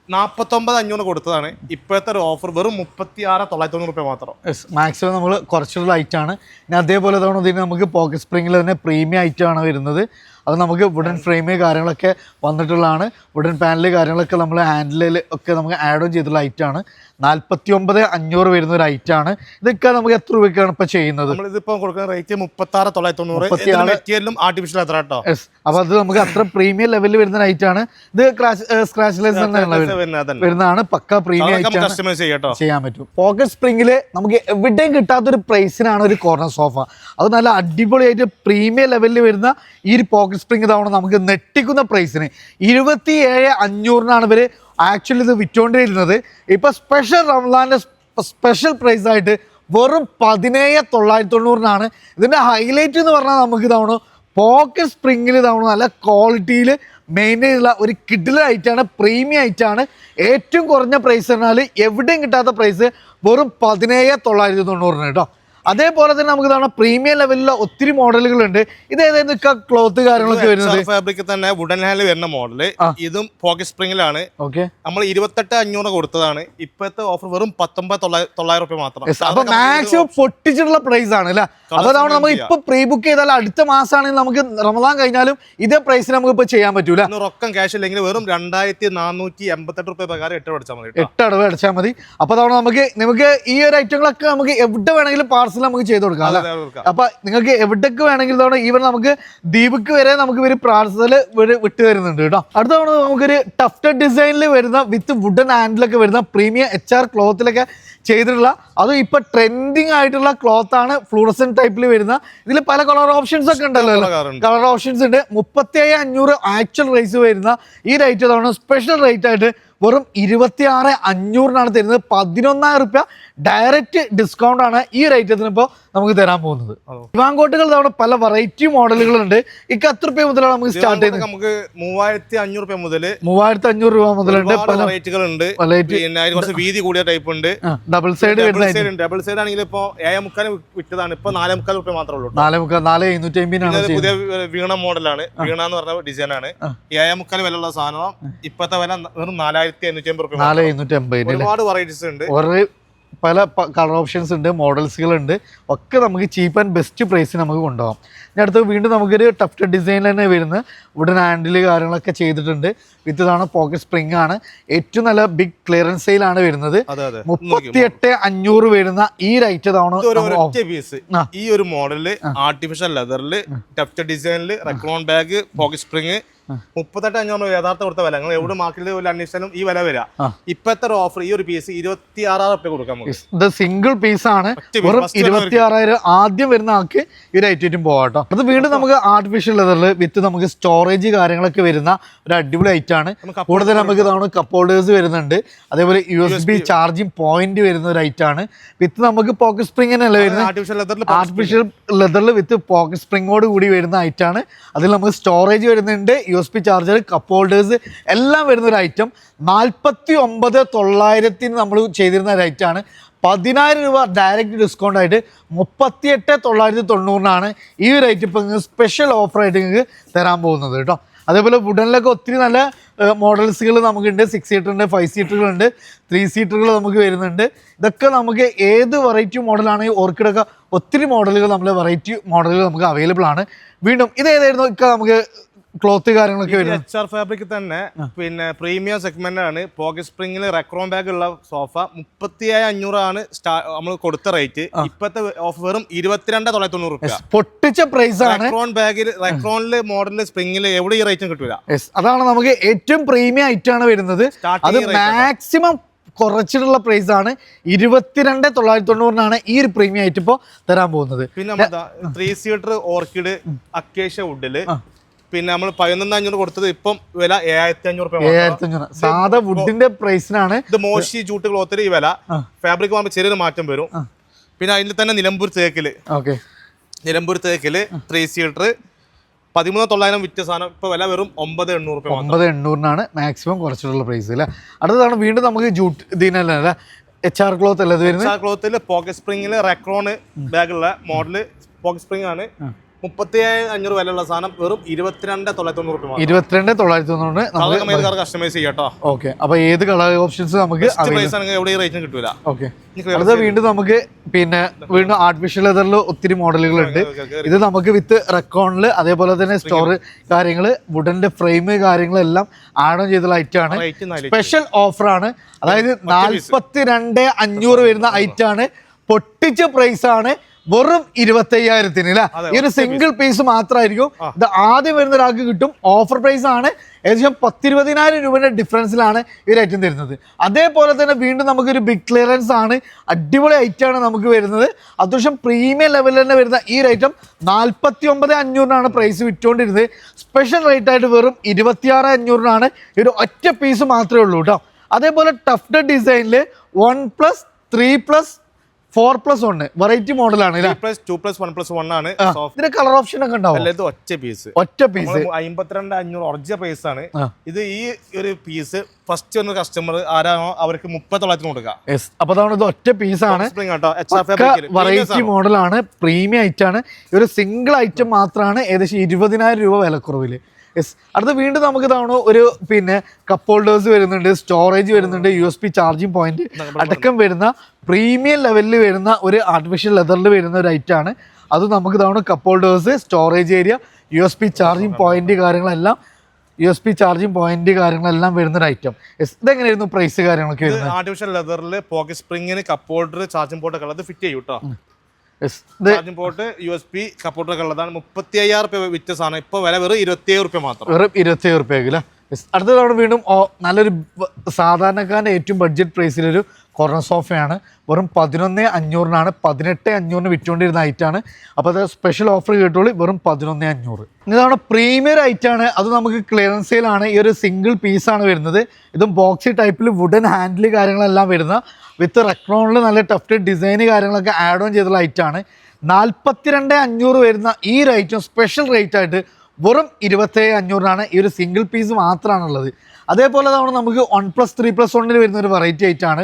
49,500 കൊടുത്തതാണ്. ഇപ്പോഴത്തെ ഒരു ഓഫർ വെറും 36,990 രൂപ മാത്രം. മാക്സിമം നമ്മൾ കുറച്ചുള്ള ഐറ്റാണ്. പിന്നെ അതേപോലെ തന്നെ നമുക്ക് പോക്കറ്റ് സ്പ്രിംഗിൽ തന്നെ പ്രീമിയം ഐറ്റമാണ് വരുന്നത്. അത് നമുക്ക് വുഡൻ ഫ്രെയിം കാര്യങ്ങളൊക്കെ വന്നിട്ടുള്ളതാണ്. വുഡൻ പാനൽ കാര്യങ്ങളൊക്കെ നമ്മൾ ഹാൻഡിലിൽ ഒക്കെ നമുക്ക് ആഡ് ഓൺ ചെയ്തിട്ടുള്ള ഐറ്റാണ്. 49,500 വരുന്ന ഒരു ഐറ്റാണ്. ഇതൊക്കെ നമുക്ക് എത്ര രൂപയ്ക്കാണ് ഇപ്പൊ ചെയ്യുന്നത്? ഇതിപ്പോ കൊടുക്കുന്ന റേറ്റ് 36,990. ആർട്ടിഫിഷ്യൽ അപ്പൊ അത് നമുക്ക് അത്ര പ്രീമിയം ലെവലിൽ വരുന്ന ഐറ്റാണ്. ഇത് സ്ക്രാച്ച്ലെസ് വരുന്നതാണ്. പക്ക പ്രീമിയം ഐറ്റാണ്, ചെയ്യാൻ പറ്റും. പോക്കറ്റ് സ്പ്രിംഗില് നമുക്ക് എവിടെയും കിട്ടാത്തൊരു പ്രൈസിനാണ് ഒരു കോർണർ സോഫ. അത് നല്ല അടിപൊളിയായിട്ട് പ്രീമിയം ലെവലിൽ വരുന്ന ഈ ഒരു പോക്കറ്റ് സ്പ്രിംഗ് തവണ നമുക്ക് നെട്ടിക്കുന്ന പ്രൈസിന് 27,500 ഇവര് ആക്ച്വലി ഇത് വിറ്റുകൊണ്ടിരുന്നത്. ഇപ്പൊ സ്പെഷ്യൽ റംസാന്റെ സ്പെഷ്യൽ പ്രൈസ് ആയിട്ട് വെറും 17,990. ഇതിന്റെ ഹൈലൈറ്റ് എന്ന് പറഞ്ഞാൽ നമുക്ക് തവണ പോക്കറ്റ് സ്പ്രിംഗിൽ തവണ നല്ല ക്വാളിറ്റിയിൽ മെയിൻ ഉള്ള ഒരു കിഡിലെ ഐറ്റാണ്, പ്രീമിയം ഐറ്റാണ്. ഏറ്റവും കുറഞ്ഞ പ്രൈസ് പറഞ്ഞാൽ എവിടെയും കിട്ടാത്ത പ്രൈസ് വെറും 17,990 കേട്ടോ. അതേപോലെ തന്നെ നമുക്ക് കാണാം പ്രീമിയം ലെവലിലുള്ള ഒത്തിരി മോഡലുകളുണ്ട്. ഇത് ഏതായിരുന്നു ക്ലോത്ത് കാര്യങ്ങളൊക്കെ വരുന്നത്? ഫാബ്രിക് തന്നെ വുഡൻ ഹാൻഡിൽ വരുന്ന മോഡല്. ഇതും പോക്കറ്റ് സ്പ്രിംഗിലാണ്. ഓക്കെ, നമ്മൾ 28,500 കൊടുത്തതാണ്. ഇപ്പോഴത്തെ ഓഫർ വെറും 19,900 രൂപ മാത്രം. അപ്പൊ മാക്സിമം പൊട്ടിച്ചിട്ടുള്ള പ്രൈസ് ആണ് അല്ലെ. അപ്പൊ അതാണ് നമുക്ക് ഇപ്പൊ പ്രീ ബുക്ക് ചെയ്താൽ അടുത്ത മാസമാണെങ്കിൽ നമുക്ക് റമദാൻ കഴിഞ്ഞാലും ഇതേ പ്രൈസിന് നമുക്ക് ഇപ്പൊ ചെയ്യാൻ പറ്റൂല. റൊക്കം ക്യാഷ് ഇല്ലെങ്കിൽ വെറും 2,488 രൂപ പ്രകാരം 8 അടച്ചാൽ മതി. 8 അടവ് അടച്ചാൽ മതി. അപ്പൊ അതാണ് നമുക്ക് ഈ ഒരു ഐറ്റങ്ങളൊക്കെ നമുക്ക് എവിടെ വേണമെങ്കിലും പാർസൽ നമുക്ക് ചെയ്ത് കൊടുക്കാം അല്ലെ. അപ്പൊ നിങ്ങൾക്ക് എവിടേക്ക് വേണമെങ്കിലും ഈവൻ നമുക്ക് ദീപക്ക് വരെ നമുക്ക് ഒരു പാർസൽ വിട്ടു തരുന്നുണ്ട് കേട്ടോ. അടുത്ത തവണ നമുക്കൊരു ടഫ്റ്റഡ് ഡിസൈനിൽ വരുന്ന വിത്ത് വുഡൻ ഹാൻഡിലൊക്കെ വരുന്ന പ്രീമിയം HR ക്ലോത്തിലൊക്കെ ചെയ്തിട്ടുള്ള, അതും ഇപ്പൊ ട്രെൻഡിങ് ആയിട്ടുള്ള ക്ലോത്ത് ആണ്. ഫ്ലൂറസെന്റ് ടൈപ്പിൽ വരുന്ന, ഇതിൽ പല കളർ ഓപ്ഷൻസ് ഒക്കെ ഉണ്ടല്ലോ. കളർ ഓപ്ഷൻസ് ഉണ്ട്. 37,500 ആക്ച്വൽ റേറ്റ് വരുന്ന ഈ റേറ്റ് തവണ സ്പെഷ്യൽ റേറ്റ് ആയിട്ട് വെറും 26,500 തരുന്നത്. 11,000 രൂപ ഡയറക്റ്റ് ഡിസ്കൗണ്ട് ആണ് ഈ റേറ്റത്തിന് ഇപ്പോൾ നമുക്ക് തരാൻ പോകുന്നത്. ഇവാങ്കോട്ടുകൾ തവണ പല വെറൈറ്റി മോഡലുകളുണ്ട്. ഇക്ക് എത്ര രൂപ മുതലാണ് നമുക്ക് സ്റ്റാർട്ട് ചെയ്യുന്നത്? നമുക്ക് 3,500 രൂപ മുതൽ 3,500 രൂപ മുതലുണ്ട്. പല വെറൈറ്റികൾ ഉണ്ട്. പിന്നെ കുറച്ച് വീതി കൂടിയ ടൈപ്പ് ഉണ്ട്. ഡബിൾ സൈഡ് ഡബിൾ സൈഡ് ആണെങ്കിൽ ഇപ്പൊ 7,500 വിറ്റതാണ്. ഇപ്പൊ 4,500 രൂപ മാത്രമേ ഉള്ളൂ. 4,550 പുതിയ വീണ മോഡലാണ്. വീണ എന്ന് പറഞ്ഞ ഡിസൈൻ ആണ്. 7,500 വിലയുള്ള സാധനം ഇപ്പത്തെ വില വെറും 4,550 രൂപ. 4,550. ഒരുപാട് വെറൈറ്റീസ് ഉണ്ട്. പല കളർ ഓപ്ഷൻസ് ഉണ്ട്, മോഡൽസുകളുണ്ട്. ഒക്കെ നമുക്ക് ചീപ്പ് ആൻഡ് ബെസ്റ്റ് പ്രൈസിന് നമുക്ക് കൊണ്ടുപോകാം. ഇനി അടുത്ത് വീണ്ടും നമുക്കൊരു ടഫ്റ്റ് ഡിസൈനിൽ തന്നെ വരുന്ന വുഡൻ ഹാൻഡിൽ കാര്യങ്ങളൊക്കെ ചെയ്തിട്ടുണ്ട്. വിത്ത് ഇതാണ് പോക്കറ്റ് സ്പ്രിംഗ് ആണ്. ഏറ്റവും നല്ല ബിഗ് ക്ലിയറൻസ് സെയിലാണ് വരുന്നത്. 38,500 വരുന്ന ഈ റേറ്റ് തവണ ഈ ഒരു മോഡലില് ആർട്ടിഫിഷ്യൽ ലെതറില് ടഫ്റ്റ് ഡിസൈനില് റെക്ലോൺ ബാഗ് പോക്കറ്റ് സ്പ്രിംഗ് 38,500 യഥാർത്ഥ കൊടുത്ത വില. നിങ്ങൾ എവിടെ മാർക്കറ്റിൽ അന്വേഷിച്ചാലും ഈ വില വരാം. ഇപ്പത്തെ ഓഫർ ഈ ഒരു പീസ് 26,000 രൂപ കൊടുക്കാം. ഇത് സിംഗിൾ പീസ് ആണ്. വെറും 26,000 ആദ്യം വരുന്ന ആൾക്ക് ഈ റേറ്റും പോകാട്ടോ. അത് വീണ്ടും നമുക്ക് ആർട്ടിഫിഷ്യൽ ലെതറിൽ വിത്ത് നമുക്ക് സ്റ്റോറേജ് കാര്യങ്ങളൊക്കെ വരുന്ന ഒരു അടിപൊളി ഐറ്റം ആണ്. കൂടുതൽ നമുക്ക് തവണ കപ്പ് ഹോൾഡേഴ്സ് വരുന്നുണ്ട്. അതേപോലെ USB ചാർജിങ് പോയിന്റ് വരുന്ന ഒരു ഐറ്റം ആണ്. വിത്ത് നമുക്ക് പോക്കറ്റ് സ്പ്രിംഗ് തന്നെയല്ല വരുന്നത്. ആർട്ടിഫിഷ്യൽ ലെതറിൽ വിത്ത് പോക്കറ്റ് സ്പ്രിങ്ങോട് കൂടി വരുന്ന ഐറ്റം ആണ്. അതിൽ നമുക്ക് സ്റ്റോറേജ് വരുന്നുണ്ട്, USB ചാർജർ, കപ്പ് ഹോൾഡേഴ്സ് എല്ലാം വരുന്ന ഒരു ഐറ്റം. 49,900 നമ്മൾ ചെയ്തിരുന്ന ഒരു ഐറ്റം ആണ്. 10,000 രൂപ ഡയറക്റ്റ് ഡിസ്കൗണ്ട് ആയിട്ട് 38,990 ഈ റേറ്റ് ഇപ്പം നിങ്ങൾക്ക് സ്പെഷ്യൽ ഓഫറായിട്ട് നിങ്ങൾക്ക് തരാൻ പോകുന്നത് കേട്ടോ. അതേപോലെ വുഡനിലൊക്കെ ഒത്തിരി നല്ല മോഡൽസുകൾ നമുക്കുണ്ട്. 6 സീറ്ററുണ്ട്, 5 സീറ്ററുകളുണ്ട്, 3 സീറ്ററുകൾ നമുക്ക് വരുന്നുണ്ട്. ഇതൊക്കെ നമുക്ക് ഏത് വെറൈറ്റി മോഡലാണെങ്കിൽ ഓർക്കിഡൊക്കെ ഒത്തിരി മോഡലുകൾ നമ്മൾ വെറൈറ്റി മോഡലുകൾ നമുക്ക് അവൈലബിൾ ആണ്. വീണ്ടും ഇത് ഏതായിരുന്നു ഒക്കെ നമുക്ക് ക്ലോത്ത് കാര്യങ്ങളൊക്കെ വരുന്നത്? HR ഫാബ്രിക് തന്നെ. പിന്നെ പ്രീമിയം സെഗ്മെന്റ് ആണ്. പോക്കറ്റ് സ്പ്രിംഗിൽ റെക്രോൺ ബാഗ് ഉള്ള സോഫ 37,500 ആണ് നമ്മൾ കൊടുത്ത റേറ്റ്. ഇപ്പത്തെ ഓഫർ വെറും 22,990 രൂപ. പൊട്ടിച്ച പ്രൈസ് ആണ്. റെക്രോൺ ബാഗിൽ റെക്രോണില് മോഡലിൽ സ്പ്രിംഗിൽ എവിടെ ഈ റേറ്റും കിട്ടൂല. അതാണ് നമുക്ക് ഏറ്റവും പ്രീമിയം ഐറ്റം ആണ് വരുന്നത്. അത് മാക്സിമം കുറച്ചിട്ടുള്ള പ്രൈസ് ആണ്. 22,990 ഈ ഒരു പ്രീമിയം ഐറ്റം ഇപ്പോൾ തരാൻ പോകുന്നത്. പിന്നെ 3 സീറ്റർ ഓർക്കിഡ് അക്കേഷ്യ വുഡില് പിന്നെ നമ്മൾ 11,500 കൊടുത്തത് ഇപ്പം വില 7,500 രൂപ. 7,500 സാധാ വുഡിന്റെ പ്രൈസിനാണ്. ഇത് മോശി ജൂട്ട് ക്ലോത്തിൽ ഈ വില. ഫാബ്രിക് ആകുമ്പോൾ ചെറിയൊരു മാറ്റം വരും. പിന്നെ അതിൽ തന്നെ നിലമ്പൂർ തേക്കില് 3 സീറ്റർ 13,900 വിറ്റ സാധനം ഇപ്പൊ വില വെറും 9,800 രൂപ. 9,800 മാക്സിമം കുറച്ചിട്ടുള്ള പ്രൈസ് അല്ലേ. അടുത്തതാണ് വീണ്ടും നമുക്ക് ജൂട്ട് ഇതിനല്ല HR ക്ലോത്ത് അല്ലേ വരുന്നത്. HR ക്ലോത്തിൽ പോക്കറ്റ് സ്പ്രിംഗില് റെക്രോണ് ബാഗുള്ള മോഡല് പോക്കറ്റ് സ്പ്രിംഗ് ആണ്. 37,500 വിലയുള്ള സാധനം വെറും 22,990 രൂപ. 22,990 കസ്റ്റമൈസ് ചെയ്യാട്ടോ. ഓക്കെ, അപ്പൊ ഏത് കളർ ഓപ്ഷൻസ് നമുക്ക് എവിടെ റേറ്റിന് കിട്ടൂല. ഓക്കെ, അടുത്ത വീണ്ടും നമുക്ക് പിന്നെ വീണ്ടും ആർട്ടിഫിഷ്യൽ ലെതറിൽ ഒത്തിരി മോഡലുകളുണ്ട്. ഇത് നമുക്ക് വിത്ത് റെക്കോണില് അതേപോലെ തന്നെ സ്റ്റോർ കാര്യങ്ങള് വുഡന്റെ ഫ്രെയിം കാര്യങ്ങളെല്ലാം ആഡ് ഓൺ ചെയ്തുള്ള ഐറ്റം ആണ്. സ്പെഷ്യൽ ഓഫർ ആണ്. അതായത് 42,500 വരുന്ന ഐറ്റം ആണ്. പൊട്ടിച്ച പ്രൈസ് ആണ്. വെറും 25,000 അല്ലെ. ഈ ഒരു സിംഗിൾ പീസ് മാത്രമായിരിക്കും ഇത് ആദ്യം വരുന്ന ഒരാൾക്ക് കിട്ടും. ഓഫർ പ്രൈസ് ആണ്. ഏകദേശം 10,000-20,000 രൂപയുടെ ഡിഫറൻസിലാണ് ഈ ഐറ്റം തരുന്നത്. അതേപോലെ തന്നെ വീണ്ടും നമുക്കൊരു ബിഗ് ക്ലിയറൻസ് ആണ്. അടിപൊളി ഐറ്റം ആണ് നമുക്ക് വരുന്നത്. അത്യാവശ്യം പ്രീമിയം ലെവലിൽ തന്നെ വരുന്ന ഈ ഐറ്റം 49,500 പ്രൈസ് വിറ്റുകൊണ്ടിരുന്നത്. സ്പെഷ്യൽ റേറ്റ് ആയിട്ട് വെറും 26,500 ഈ ഒരു ഒറ്റ പീസ് മാത്രമേ ഉള്ളൂ കേട്ടോ. അതേപോലെ ടഫ്റ്റ് ഡിസൈനിൽ 1+, 3+, 4+1 വെറൈറ്റി മോഡലാണ് 2+1+1 ആണ്. ഇതിന്റെ കളർ ഓപ്ഷൻ ഒക്കെ ഉണ്ടാവും. ഇത് ഒറ്റ പീസ് 52,500 ഒറിജിനൽ പ്രൈസ് ആണ് ഇത്. ഈ ഒരു പീസ് ഫസ്റ്റ് വന്ന കസ്റ്റമർ ആരാണോ അവർക്ക് 30,900 കൊടുക്കാം. അപ്പൊ അതാണ് ഇത് ഒറ്റ പീസാണ്, വെറൈറ്റി മോഡലാണ്, പ്രീമിയം ഐറ്റം ആണ്. ഒരു സിംഗിൾ ഐറ്റം മാത്രമാണ് ഏകദേശം 20,000 രൂപ വിലക്കുറവില്. അടുത്ത വീണ്ടും നമുക്ക് ഇതാണ് ഒരു പിന്നെ കപ്പ് ഹോൾഡേഴ്സ് വരുന്നുണ്ട്, സ്റ്റോറേജ് വരുന്നുണ്ട്, USB ചാർജിങ് പോയിന്റ് അടക്കം വരുന്ന പ്രീമിയം ലെവലിൽ വരുന്ന ഒരു ആർട്ടിഫിഷ്യൽ ലെതറിൽ വരുന്ന ഒരു ഐറ്റം ആണ്. അത് നമുക്ക് ഇതാണ് cup holders, storage area, USB charging point കാര്യങ്ങളെല്ലാം വരുന്ന ഒരു ഐറ്റം. ഇതെങ്ങനെയായിരുന്നു പ്രൈസ് കാര്യങ്ങളൊക്കെ വരുന്നത്? ആർട്ടിഫിഷ്യൽ ലെതറിൽ പോക്കറ്റ് സ്പ്രിങ്ങിന് കപ്പ് ഹോൾഡർ ചാർജിങ് പോർട്ട് ഒക്കെ ഉള്ളത് ഫിറ്റ് ചെയ്യും കേട്ടോ. ചാർജിംഗ് പോർട്ട് USB കപ്പോർട്ട് ഒക്കെ ഉള്ളതാണ്. 35,000 രൂപ വിറ്റ സാധനം ഇപ്പൊ വില വെറും 27 രൂപ മാത്രം. വെറും 27 രൂപയ്ക്ക്. അടുത്ത തവണ വീണ്ടും നല്ലൊരു സാധാരണക്കാരൻ്റെ ഏറ്റവും ബഡ്ജറ്റ് പ്രൈസിലൊരു കോർണർ സോഫയാണ്. വെറും 11,500 18,500 വിറ്റുകൊണ്ടിരുന്ന ഐറ്റാണ്. അപ്പോൾ അത് സ്പെഷ്യൽ ഓഫർ കിട്ടുള്ളൂ, വെറും 11,500. ഇതാണ് പ്രീമിയർ ഐറ്റാണ്. അത് നമുക്ക് ക്ലിയറൻസ് സെയിലാണ്. ഈ ഒരു സിംഗിൾ പീസാണ് വരുന്നത്. ഇതും ബോക്സി ടൈപ്പിൽ വുഡൻ ഹാൻഡിൽ കാര്യങ്ങളെല്ലാം വരുന്ന വിത്ത് റെക്രോണിൽ നല്ല ടഫ്റ്റ് ഡിസൈന് കാര്യങ്ങളൊക്കെ ആഡ് ഓൺ ചെയ്തുള്ള ഐറ്റാണ്. 42,500 വരുന്ന ഈ ഒരു ഐറ്റം സ്പെഷ്യൽ റേറ്റ് ആയിട്ട് വെറും 27,500 ഈ ഒരു സിംഗിൾ പീസ് മാത്രമാണുള്ളത്. അതേപോലെ തന്നെ നമുക്ക് 1+3+1 വരുന്ന ഒരു വെറൈറ്റി ഐറ്റാണ്.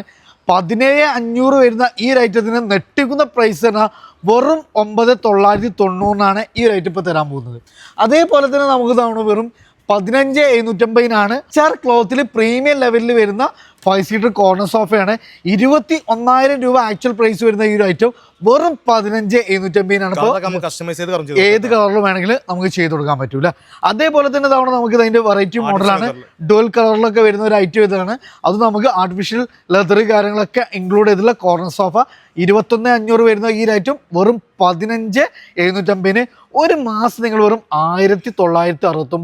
17,500 വരുന്ന ഈ ഒരു ഐറ്റത്തിന് നെട്ടിക്കുന്ന പ്രൈസ് പറഞ്ഞാൽ വെറും 9,990 ഈ ഒരു ഐറ്റം ഇപ്പോൾ തരാൻ പോകുന്നത്. അതേപോലെ തന്നെ നമുക്ക് തവണ വെറും 15,750 ചാർ ക്ലോത്തിൽ പ്രീമിയം ലെവലിൽ വരുന്ന 5 സീറ്റർ കോർണർ സോഫയാണ്. 21,000 രൂപ ആക്ച്വൽ പ്രൈസ് വരുന്ന ഈ ഒരു ഐറ്റം വെറും 15,750. ഏത് കളറിൽ വേണമെങ്കിലും നമുക്ക് ചെയ്ത് കൊടുക്കാൻ പറ്റൂല. അതേപോലെ തന്നെ തവണ നമുക്ക് അതിന്റെ വെറൈറ്റി മോഡലാണ്, ഡുവൽ കളറിലൊക്കെ വരുന്ന ഒരു ഐറ്റം ഇതാണ്. അത് നമുക്ക് ആർട്ടിഫിഷ്യൽ ലെതർ കാര്യങ്ങളൊക്കെ ഇൻക്ലൂഡ് ചെയ്തിട്ടുള്ള കോർണർ സോഫ 21,500 വരുന്ന ഈ ഐറ്റം വെറും 15,750. ഒരു മാസം നിങ്ങൾ വെറും 1,969 രൂപ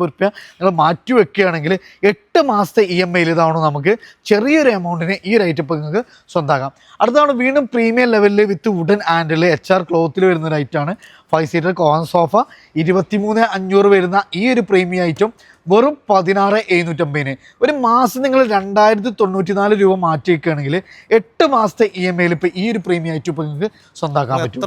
നിങ്ങൾ മാറ്റി വെക്കുകയാണെങ്കിൽ 8 മാസത്തെ EMI ഇതാണ് നമുക്ക് ചെറിയൊരു എമൗണ്ടിന് ഈ ഒരു ഐറ്റം ഇപ്പോൾ നിങ്ങൾക്ക് സ്വന്തമാക്കാം. അടുത്താണ് വീണ്ടും പ്രീമിയം ലെവലിൽ വിത്ത് വുഡൻ ആൻഡിൽ HR ക്ലോത്തിൽ വരുന്ന ഒരു ഐറ്റമാണ്. 5 സീറ്റർ കോർണർ സോഫ 23,500 വരുന്ന ഈ ഒരു പ്രീമിയം ഐറ്റം വെറും 16,750. ഒരു മാസം നിങ്ങൾ 2,094 രൂപ മാറ്റി വയ്ക്കുകയാണെങ്കിൽ 8 മാസത്തെ EMI ഇപ്പോൾ ഈ ഒരു പ്രീമിയം ഐറ്റം ഇപ്പോൾ നിങ്ങൾക്ക് സ്വന്തമാക്കാൻ പറ്റും.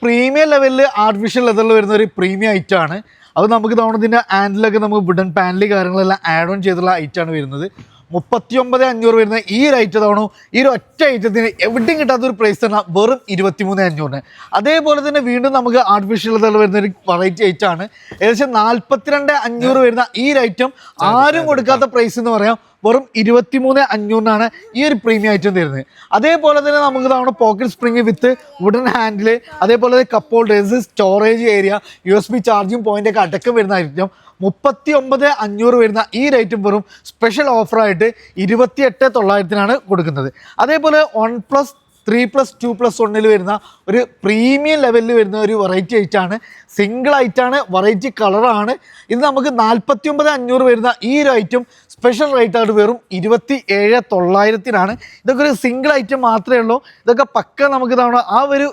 പ്രീമിയം ലെവലിൽ ആർട്ടിഫിഷ്യൽ ലെതറിൽ വരുന്ന ഒരു പ്രീമിയം ഐറ്റം ആണ്. അത് നമുക്ക് തവണത്തിൻ്റെ ഹാൻഡിലൊക്കെ നമുക്ക് വുഡൻ പാനൽ കാര്യങ്ങളെല്ലാം ആഡ് ഓൺ ചെയ്തുള്ള ഐറ്റമാണ് വരുന്നത്. 39,500 വരുന്ന ഈ ഒരു ഐറ്റം തവണ ഈ ഒരു ഒറ്റ ഐറ്റത്തിന് എവിടെയും കിട്ടാത്തൊരു പ്രൈസ് തന്നെ വെറും 23,500. അതേപോലെ തന്നെ വീണ്ടും നമുക്ക് ആർട്ടിഫിഷ്യൽ ലെതറിൽ വരുന്ന ഒരു വെറൈറ്റി ഐറ്റം ആണ്. ഏകദേശം 42,500 വരുന്ന ഈ ഒരു ഐറ്റം ആരും കൊടുക്കാത്ത പ്രൈസ് എന്ന് പറയാം. വെറും 23,500 ഈ ഒരു പ്രീമിയം ഐറ്റം തരുന്നത്. അതേപോലെ തന്നെ നമുക്ക് തവണ പോക്കറ്റ് സ്പ്രിങ് വിത്ത് വുഡൻ ഹാൻഡിൽ, അതേപോലെ cup holders, storage area, USB charging point ഒക്കെ അടക്കം വരുന്ന ഐറ്റം 39,500 വരുന്ന ഈ ഐറ്റം വെറും സ്പെഷ്യൽ ഓഫറായിട്ട് 28,900 കൊടുക്കുന്നത്. അതേപോലെ 1+3+2+1 വരുന്ന ഒരു പ്രീമിയം ലെവലിൽ വരുന്ന ഒരു വെറൈറ്റി ഐറ്റാണ്. സിംഗിൾ ഐറ്റാണ്, വെറൈറ്റി കളറാണ്. ഇത് നമുക്ക് 49,500 വരുന്ന ഈ ഒരു ഐറ്റം സ്പെഷ്യൽ റേറ്റ് ആയിട്ട് വെറും 27,900. ഇതൊക്കെ ഒരു സിംഗിൾ ഐറ്റം മാത്രമേ ഉള്ളൂ. ഇതൊക്കെ പക്ക നമുക്ക് തവണ ആ ഒരു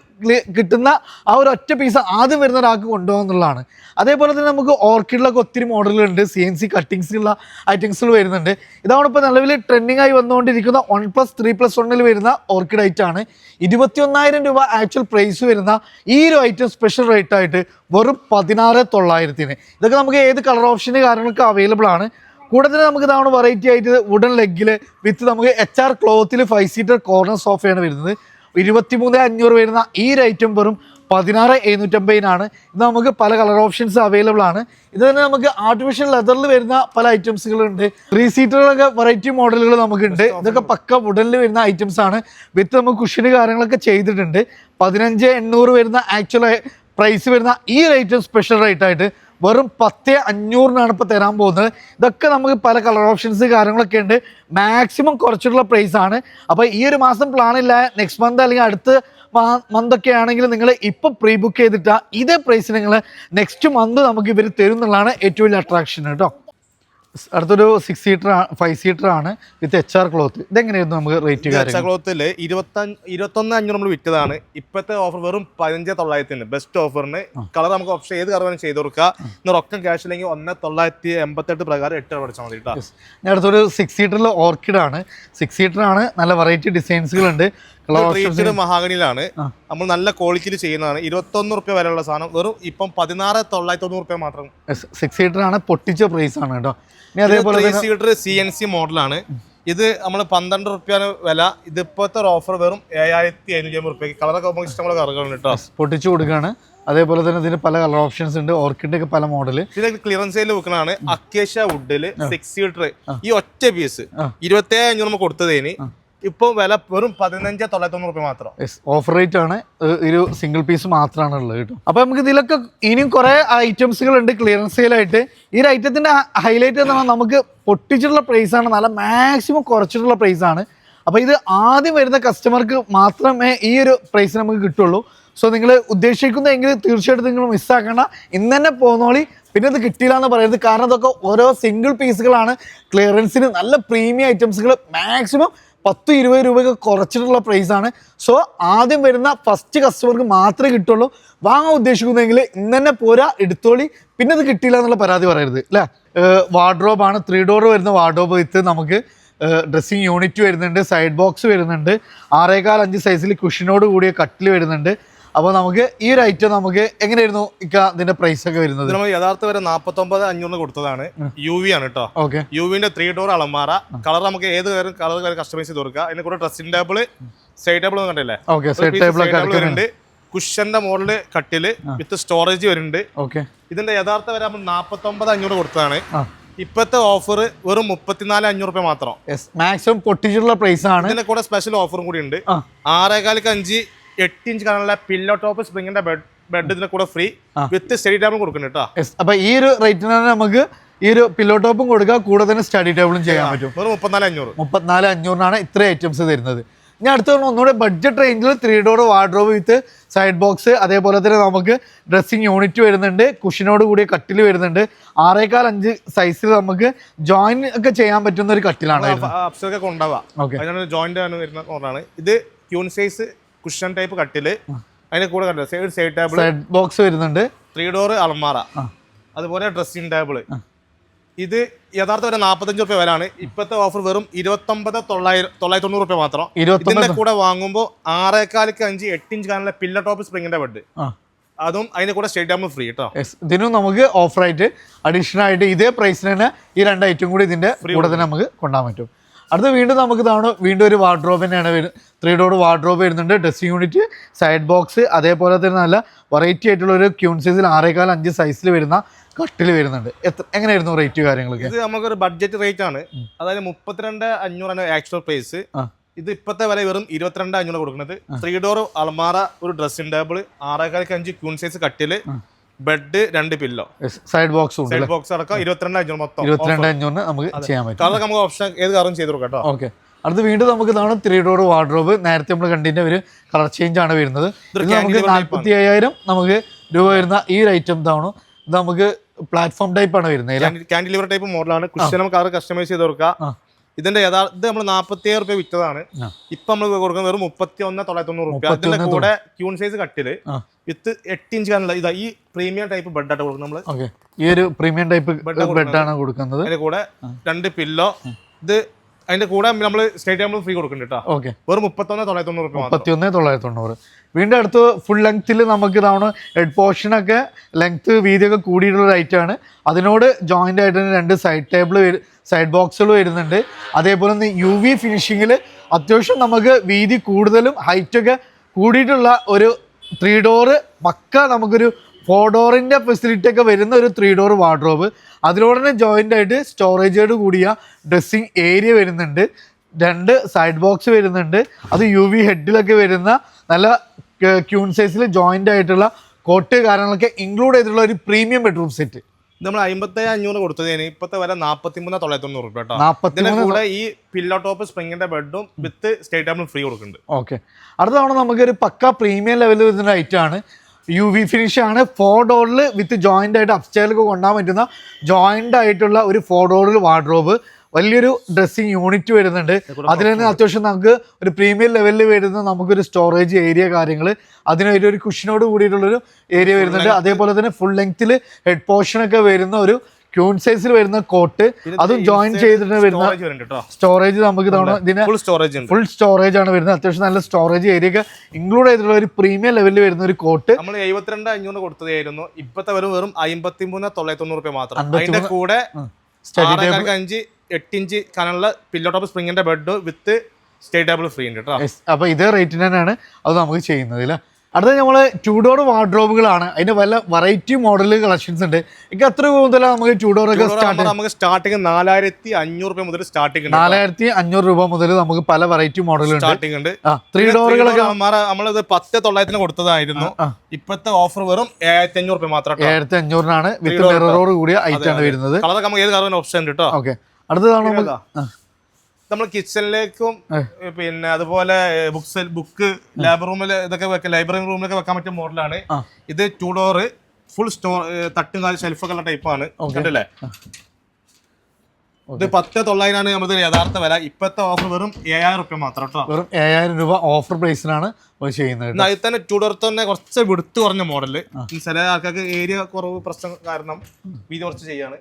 കിട്ടുന്ന ആ ഒരു ഒറ്റ പീസ് ആദ്യം വരുന്ന ഒരാൾക്ക് കൊണ്ടുപോകുന്നുള്ളതാണ്. അതേപോലെ തന്നെ നമുക്ക് ഓർക്കിഡിലൊക്കെ ഒത്തിരി മോഡലുകളുണ്ട്. CNC കട്ടിങ്സുള്ള ഐറ്റംസുകൾ വരുന്നുണ്ട്. ഇതാണ് ഇപ്പോൾ നിലവിൽ ട്രെൻഡിങ് ആയി വന്നുകൊണ്ടിരിക്കുന്ന 1+3+1 വരുന്ന ഓർക്കിഡ് ഐറ്റാണ്. 21,000 രൂപ ആക്ച്വൽ പ്രൈസ് വരുന്ന ഈ ഒരു ഐറ്റം സ്പെഷ്യൽ റേറ്റ് ആയിട്ട് വെറും 16,900. ഇതൊക്കെ നമുക്ക് ഏത് കളർ ഓപ്ഷന് കാര്യങ്ങളൊക്കെ അവൈലബിൾ ആണ്. കൂടാതെ നമുക്ക് ഇതാണ് വെറൈറ്റി ആയിട്ട് വുഡൻ ലെഗിൽ വിത്ത് നമുക്ക് HR ക്ലോത്തിൽ 5 സീറ്റർ കോർണർ സോഫയാണ് വരുന്നത്. 23,500 വരുന്ന ഈ ഒരു ഐറ്റം വെറും 16,750. ഇത് നമുക്ക് പല കളർ ഓപ്ഷൻസ് അവൈലബിൾ ആണ്. ഇത് തന്നെ നമുക്ക് ആർട്ടിഫിഷ്യൽ ലെതറിൽ വരുന്ന പല ഐറ്റംസുകളുണ്ട്. 3 സീറ്ററുകളൊക്കെ വെറൈറ്റി മോഡലുകൾ നമുക്കുണ്ട്. ഇതൊക്കെ പക്ക വുഡനിൽ വരുന്ന ഐറ്റംസ് ആണ്. വിത്ത് നമുക്ക് കുഷ്യന് കാര്യങ്ങളൊക്കെ ചെയ്തിട്ടുണ്ട്. 15,800 വരുന്ന ആക്ച്വൽ പ്രൈസ് വരുന്ന ഈ ഒരു ഐറ്റം സ്പെഷ്യൽ റേറ്റ് ആയിട്ട് വെറും 10,500 ഇപ്പോൾ തരാൻ പോകുന്നത്. ഇതൊക്കെ നമുക്ക് പല കളർ ഓപ്ഷൻസ് കാര്യങ്ങളൊക്കെ ഉണ്ട്. മാക്സിമം കുറച്ചിട്ടുള്ള പ്രൈസ് ആണ്. അപ്പോൾ ഈ ഒരു മാസം പ്ലാനില്ല, നെക്സ്റ്റ് മന്ത് അല്ലെങ്കിൽ അടുത്ത മന്തൊക്കെ ആണെങ്കിൽ നിങ്ങൾ ഇപ്പോൾ പ്രീ ബുക്ക് ചെയ്തിട്ട് ഇതേ പ്രൈസ് നിങ്ങൾ നെക്സ്റ്റ് മന്ത് നമുക്ക് ഇവർ തരും എന്നുള്ളതാണ് ഏറ്റവും വലിയ അട്രാക്ഷൻ കേട്ടോ. അടുത്തൊരു 6 സീറ്റർ 5 സീറ്റർ ആണ് വിത്ത് HR ക്ലോത്ത്. ഇതെങ്ങനെയായിരുന്നു നമുക്ക് റേറ്റ്? HR ക്ലോത്തിൽ 21,500 നമ്മൾ വിറ്റതാണ്. ഇപ്പോഴത്തെ ഓഫർ വെറും 15,900 ബെസ്റ്റ് ഓഫറിന്. കളർ നമുക്ക് ഓപ്ഷൻ ഏത് കളർ ചെയ്ത് കൊടുക്കുക. ഇന്ന് റൊക്കം ക്യാഷ് അല്ലെങ്കിൽ 1,988 പ്രകാരം 8 പഠിച്ചാൽ മതി കേട്ടോ. അടുത്തൊരു 6 സീറ്ററിൽ ഓർക്കിഡ് ആണ്. 6 സീറ്റർ ആണ്. നല്ല വെറൈറ്റി ഡിസൈൻസുകളുണ്ട്. മഹാഗണിയിലാണ് നമ്മൾ നല്ല ക്വാളിറ്റിയിൽ ചെയ്യുന്നതാണ്. 21 റുപ്യ വരെയുള്ള സാധനം വെറും ഇപ്പം 16,990 റുപ്യ മാത്രം. 6 സീറ്റർ ആണ്, പൊട്ടിച്ച പ്രൈസ് ആണ് കേട്ടോ. അതേപോലെ 3 സീറ്റർ CNC മോഡലാണ്. ഇത് നമ്മൾ 12 റുപ്യാണ് വില. ഇത് ഇപ്പോഴത്തെ ഓഫർ വെറും 7,550 റുപ്യക്ക്. കളറൊക്കെ ഇഷ്ടമുള്ള കളറുകളുണ്ട് കേട്ടോ, പൊട്ടിച്ചു കൊടുക്കുകയാണ്. അതേപോലെ തന്നെ ഇതിന് പല കളർ ഓപ്ഷൻസ് ഉണ്ട്, ഓർക്കിഡ് ഒക്കെ പല മോഡല്. ഇത് ക്ലിയറൻസ് സെയിൽ വെക്കുന്നതാണ്. അക്കേഷ്യ വുഡില് 6 സീറ്റർ ഈ ഒറ്റ പീസ് 27,500 നമ്മൾ കൊടുത്തതിന് ഇപ്പൊ വില വെറും 15,990 റുപ്യ മാത്രം. ഓഫർ റേറ്റ് ആണ്, ഒരു സിംഗിൾ പീസ് മാത്രമാണ് ഉള്ളത് കേട്ടോ. അപ്പൊ നമുക്ക് ഇതിലൊക്കെ ഇനിയും കുറെ ഐറ്റംസുകൾ ഉണ്ട് ക്ലിയറൻസ് സെയിലായിട്ട്. ഈ ഒരു ഐറ്റത്തിന്റെ ഹൈലൈറ്റ് എന്ന് പറഞ്ഞാൽ നമുക്ക് പൊട്ടിച്ചിട്ടുള്ള പ്രൈസ് ആണ്, നല്ല മാക്സിമം കുറച്ചിട്ടുള്ള പ്രൈസ് ആണ്. അപ്പൊ ഇത് ആദ്യം വരുന്ന കസ്റ്റമർക്ക് മാത്രമേ ഈ ഒരു പ്രൈസ് നമുക്ക് കിട്ടുള്ളൂ. സോ നിങ്ങൾ ഉദ്ദേശിക്കുന്നതെങ്കിൽ തീർച്ചയായിട്ടും നിങ്ങൾ മിസ്സാക്കണ്ട, ഇന്ന് തന്നെ പോന്നോളി. പിന്നെ ഇത് കിട്ടിയില്ല എന്ന് പറയരുത്, കാരണം ഇതൊക്കെ ഓരോ സിംഗിൾ പീസുകളാണ്. ക്ലിയറൻസിന് നല്ല പ്രീമിയം ഐറ്റംസുകൾ മാക്സിമം 10-20 രൂപയൊക്കെ കുറച്ചിട്ടുള്ള പ്രൈസാണ്. സോ ആദ്യം വരുന്ന ഫസ്റ്റ് കസ്റ്റമർക്ക് മാത്രമേ കിട്ടുള്ളൂ. വാങ്ങാൻ ഉദ്ദേശിക്കുന്നതെങ്കിൽ ഇന്ന് തന്നെ പോരാ, എടുത്തോളി. പിന്നെ ഇത് കിട്ടിയില്ല എന്നുള്ള പരാതി പറയരുത് അല്ലേ. വാർഡ്രോബാണ്, 3 ഡോർ വരുന്ന വാർഡ്രോബ് വിത്ത് നമുക്ക് ഡ്രസ്സിങ് യൂണിറ്റ് വരുന്നുണ്ട്, സൈഡ് ബോക്സ് വരുന്നുണ്ട്, 6.25 സൈസിൽ കുഷനോട് കൂടിയ കട്ടിൽ വരുന്നുണ്ട്. അപ്പോൾ നമുക്ക് ഈ ഒരു ഐറ്റം നമുക്ക് എങ്ങനെയായിരുന്നു ഇതിന്റെ പ്രൈസ് ഒക്കെ വരുന്നത്? നമ്മൾ യഥാർത്ഥ വരെ 49,500 കൊടുത്തതാണ്. UV ആണ് കേട്ടോ. ഓക്കെ, യുവിന്റെ 3 ഡോർ അളമാറ. കളർ നമുക്ക് ഏത് കളർ കസ്റ്റമൈസ് ചെയ്ത് കൊടുക്കുക. അതിന്റെ കൂടെ ഡ്രസ്സിംഗ് ടേബിള്, സൈഡ് ടേബിൾ കണ്ടില്ലേ, വരുന്നുണ്ട്. കുഷന്റെ മോഡല് കട്ടില് വിത്ത് സ്റ്റോറേജ് വരുന്നുണ്ട്. ഇതിന്റെ യഥാർത്ഥ വരെ നമ്മൾ 49,500 കൊടുത്തതാണ്. ഇപ്പത്തെ ഓഫർ വെറും 34,500 റുപ്യ മാത്രം. മാക്സിമം പൊട്ടിച്ചിട്ടുള്ള പ്രൈസ് ആണ്. ഇതിന്റെ കൂടെ സ്പെഷ്യൽ ഓഫറും കൂടി ഉണ്ട്. 6.25 8 ഇഞ്ച് കാണാനുള്ള പില്ലോ ടോപ്പ് സ്പ്രിങ്ങിന്റെ ബെഡ് ഇതിന്റെ കൂടെ ഫ്രീ വിത്ത് സ്റ്റഡി ടേബിളും കൊടുക്കുന്നുണ്ട് കേട്ടോ. അപ്പൊ ഈ ഒരു റേറ്റിനാണ് നമുക്ക് ഈ ഒരു പില്ലോ ടോപ്പും കൊടുക്കുക, കൂടെ തന്നെ സ്റ്റഡി ടേബിളും ചെയ്യാൻ പറ്റും. 34,500 ഇത്രയും ഐറ്റംസ് തരുന്നത്. ഇനി അടുത്ത ഒന്നുകൂടെ ബഡ്ജറ്റ് റേഞ്ചിൽ 3 ഡോർ വാർഡ്രോബ് വിത്ത് സൈഡ് ബോക്സ്, അതേപോലെ തന്നെ നമുക്ക് ഡ്രസ്സിംഗ് യൂണിറ്റ് വരുന്നുണ്ട്, കുഷനോട് കൂടിയ കട്ടിൽ വരുന്നുണ്ട്. 6.25 സൈസിൽ നമുക്ക് ജോയിൻ ഒക്കെ ചെയ്യാൻ പറ്റുന്ന ഒരു കട്ടിലാണ്. ഇത് ക്യൂൺ സൈസ് കുഷൻ ടൈപ്പ് കട്ടില്, അതിന്റെ കൂടെ സൈഡ് ടേബിൾ, സൈഡ് ബോക്സ് വരുന്നുണ്ട്, 3 ഡോർ അലമാര, അതുപോലെ ഡ്രസ്സിംഗ് ടേബിള്. ഇത് യഥാർത്ഥ വരെ 45 റുപ്യ വിലയാണ്. ഇപ്പോഴത്തെ ഓഫർ വെറും 29,990 റുപ്യ മാത്രം. ഇതിന്റെ കൂടെ വാങ്ങുമ്പോൾ 6.25 8 ഇഞ്ച് കാണുന്ന പില്ലോ ടോപ്പ് സ്പ്രിങ്ങിന്റെ ബെഡ്, അതും അതിന്റെ കൂടെ സ്റ്റേറ്റ് ടേബിൾ ഫ്രീ കേട്ടോ. ഇതിനും നമുക്ക് ഓഫർ ആയിട്ട് അഡീഷണൽ ആയിട്ട് ഇതേ പ്രൈസിന് തന്നെ ഈ 2 ഐറ്റം കൂടി ഇതിന്റെ കൂടെ തന്നെ നമുക്ക് കൊണ്ടുപോകാൻ പറ്റും. അടുത്ത വീണ്ടും നമുക്ക് വീണ്ടും ഒരു വാർഡ്രോബ് തന്നെയാണ് 3 ഡോർ വാർഡ്രോബ് വരുന്നുണ്ട്, ഡ്രസ്സിംഗ് യൂണിറ്റ്, സൈഡ് ബോക്സ്, അതേപോലെ തന്നെ നല്ല വെറൈറ്റി ആയിട്ടുള്ള ഒരു ക്യൂൺ സൈസിൽ 6.25 സൈസിൽ വരുന്ന കട്ടിൽ വരുന്നുണ്ട്. എങ്ങനെയായിരുന്നു റേറ്റ് കാര്യങ്ങളൊക്കെ? ഇത് നമുക്കൊരു ബഡ്ജറ്റ് റേറ്റ് ആണ്. അതായത് 32,500 ആക്ച്വൽ പ്രൈസ്. ഇത് ഇപ്പത്തെ വില വെറും 22,500 കൊടുക്കുന്നത്. 3 ഡോർ അലമാര, ഒരു ഡ്രസ്സിംഗ് ടേബിൾ, 6.25 ക്യൂൺ സൈസ് കട്ടില്, ബെഡ്, 2 പില്ലോ, സൈഡ് ബോക്സ് അടക്കം 22,500 മൊത്തം. 22,500 നമുക്ക് ചെയ്യാൻ പറ്റും. കളർ നമുക്ക് ഓപ്ഷൻ ഏത് കളറും ചെയ്ത് കൊടുക്കാം കേട്ടോ. ഓക്കെ, അടുത്ത് വീണ്ടും നമുക്ക് 3 ഡോർ വാർഡ്രോബ്. നേരത്തെ നമ്മൾ കണ്ടതിന്റെ ഒരു കളർ ചേഞ്ച് ആണ് വരുന്നത്. നമുക്ക് 45,000 നമുക്ക് രൂപ വരുന്ന ഈ ഒരു ഐറ്റം ഇതാണ്. ഇത് നമുക്ക് പ്ലാറ്റ്ഫോം ടൈപ്പ് ആണ് വരുന്നത്, കാൻഡിലിവർ ടൈപ്പ് മോഡലാണ്. കുഷൻ കളർ കസ്റ്റമൈസ് ചെയ്ത് കൊടുക്കാം. ഇതിന്റെ യഥാർത്ഥ നമ്മൾ 47 റുപ്യ വിറ്റതാണ്. ഇപ്പൊ നമ്മൾ കൊടുക്കുന്നത് വെറും 31,990 റുപ്യ. അതിന്റെ കൂടെ ക്യൂൺ സൈസ് കട്ടില് വിത്ത് 8 ഇഞ്ച് കാണുള്ള ഇതാ ഈ പ്രീമിയം ടൈപ്പ് ബെഡായിട്ട് കൊടുക്കുന്നത്. നമ്മള് ഈ ഒരു പ്രീമിയം ടൈപ്പ് ബെഡാണ് കൊടുക്കുന്നത്. അതിന്റെ കൂടെ 2 പില്ലോ. ഇത് അതിന്റെ കൂടെ നമ്മൾ സ്റ്റേറ്റ് ടേബിൾ ഫ്രീ കൊടുക്കുന്നുണ്ട് കേട്ടോ. വെറും 31,990 റുപ്യ. 31,990. വീണ്ടും അടുത്ത് ഫുൾ ലെങ്ത്തിൽ നമുക്ക് ഇതാണ് ഹെഡ് പോർഷനൊക്കെ ലെങ്ത്ത് വീതിയൊക്കെ കൂടിയിട്ടുള്ള ഒരു ഐറ്റം ആണ്. അതിനോട് ജോയിൻ്റ് ആയിട്ട് 2 സൈഡ് ടേബിൾ സൈഡ് ബോക്സുകൾ വരുന്നുണ്ട്. അതേപോലെ തന്നെ UV ഫിനിഷിങ്ങിൽ അത്യാവശ്യം നമുക്ക് വീതി കൂടുതലും ഹൈറ്റൊക്കെ കൂടിയിട്ടുള്ള ഒരു 3 ഡോറ് പക്ക നമുക്കൊരു 4 ഡോറിൻ്റെ ഫെസിലിറ്റി ഒക്കെ വരുന്ന ഒരു 3 ഡോർ വാർഡ്രോബ്. അതിനോട് തന്നെ ജോയിൻ്റ് ആയിട്ട് സ്റ്റോറേജോട് കൂടിയ ഡ്രസ്സിങ് ഏരിയ വരുന്നുണ്ട്, 2 സൈഡ് ബോക്സ് വരുന്നുണ്ട്. അത് UV ഹെഡിലൊക്കെ വരുന്ന നല്ല ക്യൂൺ സൈസിൽ ജോയിൻ്റ് ആയിട്ടുള്ള കോട്ട് കാര്യങ്ങളൊക്കെ ഇൻക്ലൂഡ് ചെയ്തിട്ടുള്ള ഒരു പ്രീമിയം ബെഡ്റൂം സെറ്റ്. നമ്മൾ 57,500 കൊടുത്തതിന് ഇപ്പത്തെ വില 43,990 റുപ്യ കേട്ടോ. ഇതിന്റെ കൂടെ ഈ പില്ലോ ടോപ്പ് സ്പ്രിങ്ങിന്റെ ബെഡും വിത്ത് സ്റ്റേറ്റ് ടേബിൾ ഫ്രീ കൊടുക്കുന്നുണ്ട്. ഓക്കെ, അടുത്ത തവണ നമുക്കൊരു പക്ക പ്രീമിയം ലെവലിൽ വരുന്ന ഐറ്റം ആണ്. UV ഫിനിഷ് ആണ്. 4 ഡോറിൽ വിത്ത് ജോയിൻ്റ് ആയിട്ട് അപ്സ്റ്റൈലൊക്കെ കൊണ്ടുപോകാൻ പറ്റുന്ന ജോയിൻ്റ് ആയിട്ടുള്ള ഒരു 4 ഡോറിൽ വാർഡ്രോബ്. വലിയൊരു ഡ്രസ്സിങ് യൂണിറ്റ് വരുന്നുണ്ട്. അതിൽ തന്നെ അത്യാവശ്യം നമുക്ക് ഒരു പ്രീമിയം ലെവലിൽ വരുന്ന നമുക്കൊരു സ്റ്റോറേജ് ഏരിയ കാര്യങ്ങൾ, അതിനൊരു ഒരു കുഷനോട് കൂടിയിട്ടുള്ളൊരു ഏരിയ വരുന്നുണ്ട്. അതേപോലെ തന്നെ ഫുൾ ലെങ്ത്തിൽ ഹെഡ് പോർഷനൊക്കെ വരുന്ന ഒരു ക്യൂൺ സൈസിൽ വരുന്ന കോട്ട്, അതും ജോയിൻ ചെയ്തിട്ട് വരുന്ന സ്റ്റോറേജ് നമുക്ക് തവണ ഇതിന് ഫുൾ സ്റ്റോറേജ് ആണ് വരുന്നത്. അത്യാവശ്യം നല്ല സ്റ്റോറേജ് ഏരിയ ഒക്കെ ഇൻക്ലൂഡ് ചെയ്തിട്ടുള്ള ഒരു പ്രീമിയം ലെവലിൽ വരുന്ന ഒരു കോട്ട്. നമ്മൾ 72,500 കൊടുത്തതായിരുന്നു. ഇപ്പത്തെ വെറും 53,990 മാത്രം. അതിന്റെ കൂടെ 5 8 ഇഞ്ച് കനുള്ള പില്ലോ ടോപ്പ് സ്പ്രിങ്ങിന്റെ bed with stay table free ഉണ്ട് കേട്ടോ. അപ്പൊ ഇതേ റേറ്റിന് തന്നെയാണ് അത് നമുക്ക് ചെയ്യുന്നത് അല്ലേ. അടുത്ത നമ്മൾ 2 ഡോർ വാർഡ്രോബുകളാണ്. അതിന്റെ വല്ല വെറൈറ്റി മോഡൽ കളക്ഷൻസ് ഉണ്ട്. എനിക്ക് അത്ര മുതൽ നമുക്ക് 2 ഡോർ ഒക്കെ നമുക്ക് സ്റ്റാർട്ടിങ് 4,500 രൂപ മുതൽ സ്റ്റാർട്ടിങ് 4,500 രൂപ മുതൽ നമുക്ക് പല വെറൈറ്റി മോഡലുകൾ സ്റ്റാർട്ടിംഗ് ഉണ്ട്. 3 ഡോറുകളൊക്കെ നമ്മളിത് 10,900 കൊടുത്തതായിരുന്നു. ഇപ്പോഴത്തെ ഓഫർ വെറും 7,500 രൂപ മാത്രം. 7,500 വിത്ത് മിററോട് കൂടിയ ഐറ്റാണ് വരുന്നത്. കളറൊക്കെ നമുക്ക് ഏത് കളറിന് ഓപ്ഷൻ ഉണ്ട് കേട്ടോ. ഓക്കെ, അടുത്തതാണ് നമ്മൾ കിച്ചണിലേക്കും പിന്നെ അതുപോലെ ബുക്ക് ലാബ് റൂമിൽ ഇതൊക്കെ ലൈബ്രറി റൂമിലൊക്കെ വെക്കാൻ പറ്റിയ മോഡലാണ് ഇത്. 2 ഡോർ ഫുൾ സ്റ്റോർ തട്ടും ഷെൽഫൊക്കെ ഉള്ള ടൈപ്പാണ്. കണ്ടില്ലേ, ഇത് 10,900 നമുക്ക് യഥാർത്ഥ വില. ഇപ്പത്തെ ഓഫർ വെറും 7,000 രൂപ മാത്രം കേട്ടോ. വെറും 7,000 രൂപ ഓഫർ പ്രൈസിനാണ് ചെയ്യുന്നത്. അതിൽ തന്നെ 2 ഡോർ തന്നെ കുറച്ച് വിടുത്ത് കുറഞ്ഞ മോഡല്. ചില ആൾക്കാർക്ക് ഏരിയ കുറവ് പ്രശ്നം കാരണം വീതി കുറച്ച് ചെയ്യാണ്.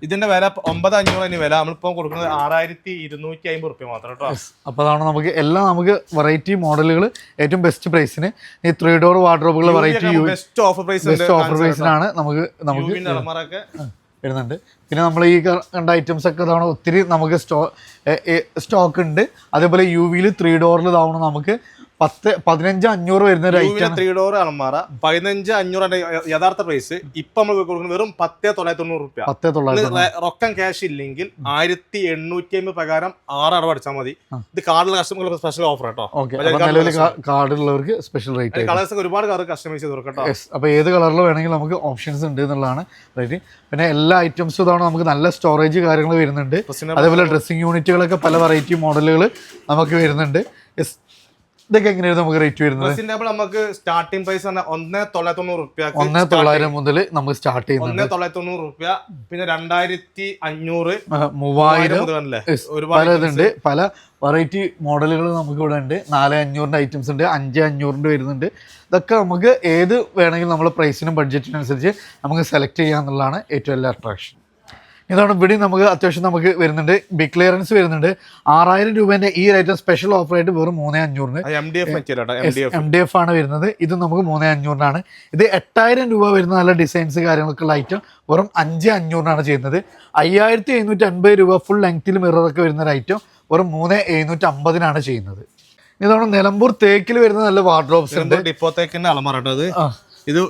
ഇതിന്റെ വില 9,500 വില. നമ്മളിപ്പോ കൊടുക്കുന്നത് 6,250 രൂപ മാത്രം കേട്ടോ. അപ്പൊ അതാണ് നമുക്ക് എല്ലാം നമുക്ക് വെറൈറ്റി മോഡലുകൾ ഏറ്റവും ബെസ്റ്റ് പ്രൈസിന് ഈ 3 ഡോർ വാർഡ്രോബുകൾ വെറൈറ്റി ബെസ്റ്റ് ഓഫർ പ്രൈസിനാണ് നമുക്ക് വരുന്നുണ്ട്. പിന്നെ നമ്മൾ ഈ കണ്ട ഐറ്റംസ് ഒക്കെ ഇതാണ് ഒത്തിരി നമുക്ക് സ്റ്റോക്ക് ഉണ്ട്. അതേപോലെ UV 3 ഡോറിൽ ഇതാവണം നമുക്ക് 15,500 വരുന്ന ഒരു ഐറ്റം. 3 ഡോർ അലമാര 15,500 യഥാർത്ഥ പ്രൈസ്. ഇപ്പൊ നമ്മൾ കൊടുക്കുന്നത് വെറും 10,900 രൂപ. 10,900 റൊക്കം ക്യാഷ് ഇല്ലെങ്കിൽ 1,850 പ്രകാരം 6 അടവ് അടിച്ചാൽ മതി. ഇത് കാർഡിലെ കസ്റ്റമർക്ക് സ്പെഷ്യൽ ഓഫർ കേട്ടോ. കാർഡുള്ളവർക്ക് സ്പെഷ്യൽ റേറ്റ്. കളേഴ്സ് ഒരുപാട് കളർ കസ്റ്റമൈസ് ചെയ്ത് കൊടുക്കട്ടോ. അപ്പൊ ഏത് കളറിൽ വേണമെങ്കിൽ നമുക്ക് ഓപ്ഷൻസ് ഉണ്ട് എന്നുള്ളതാണ് റേറ്റ്. പിന്നെ എല്ലാ ഐറ്റംസും ഇതാണ് നമുക്ക് നല്ല സ്റ്റോറേജ് കാര്യങ്ങൾ വരുന്നുണ്ട്. അതേപോലെ ഡ്രസ്സിംഗ് യൂണിറ്റുകളൊക്കെ പല വെറൈറ്റി മോഡലുകൾ നമുക്ക് വരുന്നുണ്ട്. ഇതൊക്കെ എങ്ങനെയാണ് നമുക്ക് റേറ്റ് വരുന്നത്? നമുക്ക് സ്റ്റാർട്ടിംഗ് പ്രൈസ് 1,990 രൂപ. 1,900 മുതൽ നമുക്ക് സ്റ്റാർട്ട് ചെയ്യുന്നത് 1,990 രൂപ. പിന്നെ 2,500 3,000 പല ഇതുണ്ട്. പല വെറൈറ്റി മോഡലുകൾ നമുക്ക് ഇവിടെ ഉണ്ട്. 4,500 ഐറ്റംസ് ഉണ്ട്, 5,500 വരുന്നുണ്ട്. ഇതൊക്കെ നമുക്ക് ഏത് വേണമെങ്കിലും നമ്മളെ പ്രൈസിനും ബഡ്ജറ്റിനനുസരിച്ച് നമുക്ക് സെലക്ട് ചെയ്യാന്നുള്ളതാണ് ഏറ്റവും വലിയ അട്രാക്ഷൻ. ഇതാണ് ഇവിടെ നമുക്ക് അത്യാവശ്യം നമുക്ക് വരുന്നുണ്ട്. ബിഗ് ക്ലിയറൻസ് വരുന്നുണ്ട്. 6,000 രൂപേന്റെ ഈ ഐറ്റം സ്പെഷ്യൽ ഓഫർ ആയിട്ട് വെറും 3,500 MDF ആണ് വരുന്നത്. ഇത് നമുക്ക് 3,500 ഇത് 8,000 രൂപ വരുന്ന നല്ല ഡിസൈൻസ് കാര്യങ്ങളൊക്കെ ഉള്ള ഐറ്റം വെറും 5,500 ചെയ്യുന്നത്. 5,750 രൂപ ഫുൾ ലെങ്ത്തിൽ മിററൊക്കെ വരുന്ന ഒരു ഐറ്റം വെറും 3,750 ചെയ്യുന്നത്. ഇതാണ് നിലമ്പൂർ തേക്കിൽ വരുന്ന നല്ല വാർഡ്രോബ്സ് ഉണ്ട്. ഡിപ്പോ തേക്കിന്റെ അലമാറട്ടത്. ഇത്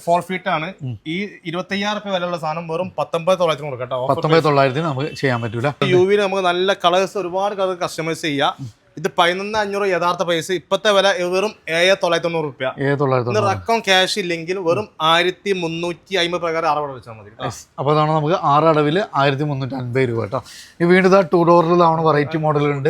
4 ഫീറ്റ് ആണ്. ഈ 25,000 രൂപ വിലയുള്ള സാധനം വെറും 19,900 കൊടുക്കട്ടോ. 19,900 നമുക്ക് ചെയ്യാൻ പറ്റൂല. UV നമുക്ക് നല്ല കളേഴ്സ് ഒരുപാട് കളർ കസ്റ്റമൈസ് ചെയ്യാം. ഇത് 11,500 യഥാർത്ഥ പ്രൈസ്. ഇപ്പത്തെ വില വെറും 7,900 രൂപ. റക്കം ക്യാഷ് ഇല്ലെങ്കിൽ വെറും 1,350 പ്രകാരം 6 അടവ് വെച്ചാൽ മതി. അപ്പൊ അതാണ് നമുക്ക് 6 അടവിൽ 1,350 രൂപ കേട്ടോ. ഈ വീണ്ടും 2 ഡോറിൽ ഇതാണ് വെറൈറ്റി മോഡലുണ്ട്.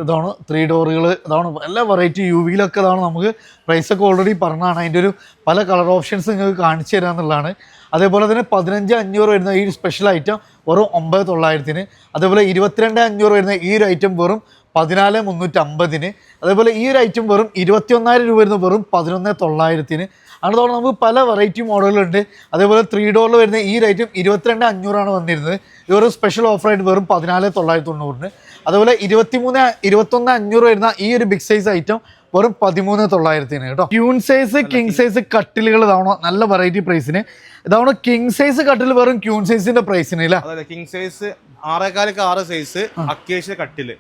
ഇതാണ് 3 ഡോറുകൾ. ഇതാണ് എല്ലാ വെറൈറ്റി UV ഇതാണ് നമുക്ക് പ്രൈസ് ഒക്കെ ഓൾറെഡി പറഞ്ഞതാണ്. അതിൻ്റെ ഒരു പല കളർ ഓപ്ഷൻസ് നിങ്ങൾക്ക് കാണിച്ചു തരാം എന്നുള്ളതാണ്. അതേപോലെ തന്നെ 15,500 വരുന്ന ഈ സ്പെഷ്യൽ ഐറ്റം വെറും 9,900. അതേപോലെ 22,500 വരുന്ന ഈ ഒരു ഐറ്റം വെറും 14,350. അതേപോലെ ഈ ഒരു ഐറ്റം വെറും 21,000 രൂപ വരുന്ന വെറും 11,900. അതുകൊണ്ട് നമുക്ക് പല വെറൈറ്റി മോഡലുകളുണ്ട്. അതേപോലെ 3 ഡോറിൽ വരുന്ന ഈ ഒരു ഐറ്റം 22,500 വന്നിരുന്നത്. ഈ ഒരു സ്പെഷ്യൽ ഓഫറായിട്ട് വെറും 14,990. അതുപോലെ 21,500 വരുന്ന ഈ ഒരു ബിഗ് സൈസ് ഐറ്റം വെറും 13,900 കേട്ടോ. ക്യൂൺ സൈസ് കിങ് സൈസ് കട്ടിലുകൾ ഇതാവണോ നല്ല വെറൈറ്റി പ്രൈസിന്. ഇതാവണോ കിങ് സൈസ് കട്ടിൽ വെറും ക്യൂൺ സൈസിന്റെ പ്രൈസിന് ഇല്ല. കിങ് സൈസ് 6,4 സൈസ് അക്കേഷ്യ കട്ടില്.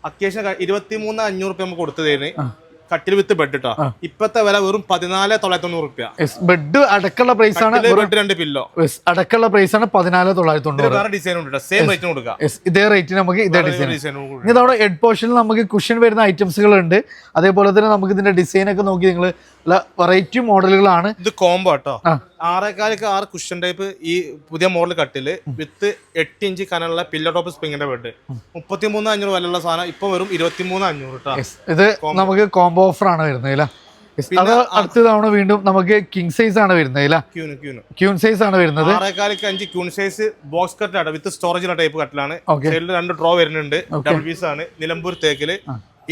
അക്കേഷ്യ 23,500 രൂപ നമുക്ക് കൊടുത്തതേന്. കട്ടിൽ വിത്ത് ബെഡ് കേട്ടോ. ഇപ്പത്തെ വില വെറും 14,990 രൂപ. ബെഡ് അടക്കമുള്ള പ്രൈസ് ആണ്. 2 പില്ലോ അടക്കമുള്ള പ്രൈസ് ആണ് 14,990. ഡിസൈൻ ഉണ്ട്. സെയിം റേറ്റ് കൊടുക്കാം. ഇതേ റേറ്റിന് നമുക്ക് ഇതേ ഡിസൈൻ. ഇതവിടെ ഹെഡ് പോർഷനിൽ നമുക്ക് കുഷൻ വരുന്ന ഐറ്റംസുകൾ ഉണ്ട്. അതേപോലെ തന്നെ നമുക്ക് ഇതിന്റെ ഡിസൈൻ ഒക്കെ നോക്കി നിങ്ങൾ വെറൈറ്റി മോഡലുകളാണ്. ഇത് കോംബോ കേട്ടോ. 6,4 കുഷൻ ടൈപ്പ് ഈ പുതിയ മോഡൽ കട്ടില് വിത്ത് 8 ഇഞ്ച് കനുള്ള പില്ലോ ടോപ്പ് സ്പ്രിങ്ങിന്റെ ബെഡ്. 33,500 വിലയുള്ള സാധനം ഇപ്പൊ വെറും 23,500 കേട്ടോ. ഇത് നമുക്ക് കോംബോ ഓഫർ ആണ് വരുന്നത്. അത് അടുത്ത തവണ വീണ്ടും നമുക്ക് കിങ് സൈസ് ആണ് വരുന്നത്. ക്യൂൺ സൈസ് ആണ് വരുന്നത്. 6,4 ക്യൂൺ സൈസ് ബോക്സ് കട്ടിലാണ് വിത്ത് സ്റ്റോറേജ് ടൈപ്പ് കട്ടിലാണ്. 2 ഡ്രോ വരുന്നുണ്ട്. ഡബിൾ പീസ് ആണ്. നിലമ്പൂർ തേക്കില്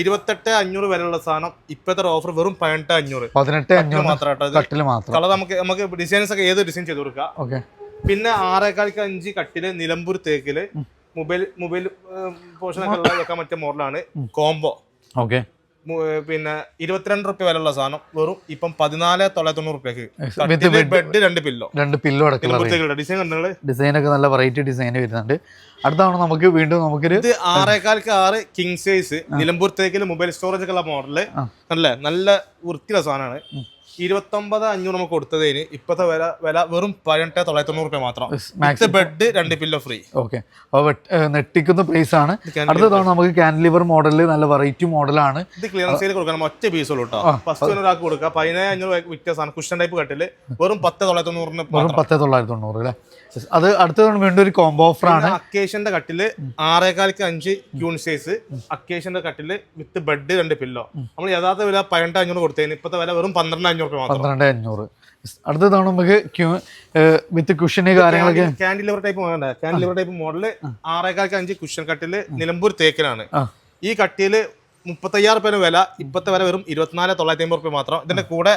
28,500 വിലയുള്ള സാധനം ഇപ്പത്തെ ഓഫർ വെറും 18,500 മാത്രം. കളർ നമുക്ക് ഡിസൈൻസ് ഒക്കെ ഏത് ഡിസൈൻ ചെയ്ത് കൊടുക്കാം. പിന്നെ 6.5 കട്ടില് നിലമ്പൂർ തേക്കില് മൊബൈൽ പോർഷനൊക്കെ വെക്കാൻ പറ്റിയ മോഡലാണ് കോംബോ. ഓക്കെ. പിന്നെ 22 റുപ്യ വിലയുള്ള സാധനം വെറും ഇപ്പം 14,990 റുപ്യക്ക് ബെഡ് 2 പില്ലോ അടക്കം ഡിസൈൻ ഡിസൈൻ ഒക്കെ നല്ല വെറൈറ്റി ഡിസൈൻ വരുന്നുണ്ട്. അടുത്താണ് നമുക്ക് വീണ്ടും നമുക്കൊരു 6.4 കിങ് സൈസ് നിലമ്പൂർ തേക്കില് മൊബൈൽ സ്റ്റോറേജ് ഒക്കെ ഉള്ള മോഡല് നല്ല വൃത്തിയുള്ള സാധനമാണ്. 29,500 നമുക്ക് കൊടുത്തതിന് ഇപ്പത്തെ വില വെറും 18,990 റുപ്യ മാത്രം. Bed 2 pillow free. ഓക്കെ. അപ്പോൾ നെട്ടിക്കുന്ന പ്രൈസ് ആണ്. അടുത്ത തവണ നമുക്ക് കാൻഡിലിവർ മോഡലിൽ നല്ല വെറൈറ്റി മോഡലാണ്. ഇത് ക്ലിയറൻസ് സെയിൽ കൊടുക്കണം, ഒറ്റ പീസ് ഉള്ളൂ കേട്ടോ. ഫസ്റ്റ് ഒരാൾക്ക് കൊടുക്കുക 15,500 വിറ്റ സാധനം കുഷൻ ടൈപ്പ് കട്ടില് വെറും 10,990 10,990 അല്ലേ. അത് അടുത്തതാണ് വീണ്ടും ഒരു കോംബോ ഓഫർ ആണ്. അക്കേഷ്യന്റെ കട്ടില് 6.5 ക്യൂൺ സൈസ് അക്കേഷ്യന്റെ കട്ടില് വിത്ത് ബെഡ് 2 പില്ലോ. നമ്മൾ യഥാർത്ഥ വില 18,500 കൊടുത്തതിന് ഇപ്പത്തെ വില വെറും 12,500 രൂപ മാത്രം. 12,500. അടുത്തതാണ് നമുക്ക് വിത്ത് കുഷന് കാര്യങ്ങളൊക്കെ കാൻഡിലിവർ ടൈപ്പ് വേണ്ട. കാൻഡിലിവർ ടൈപ്പ് മോഡല് 6.5 കുഷൻ കട്ടില് നിലമ്പൂർ തേക്കിലാണ്. ഈ കട്ടില് 35,000 രൂപ വില, ഇപ്പത്തെ വില വെറും 24,950 രൂപ മാത്രം. ഇതിന്റെ കൂടെ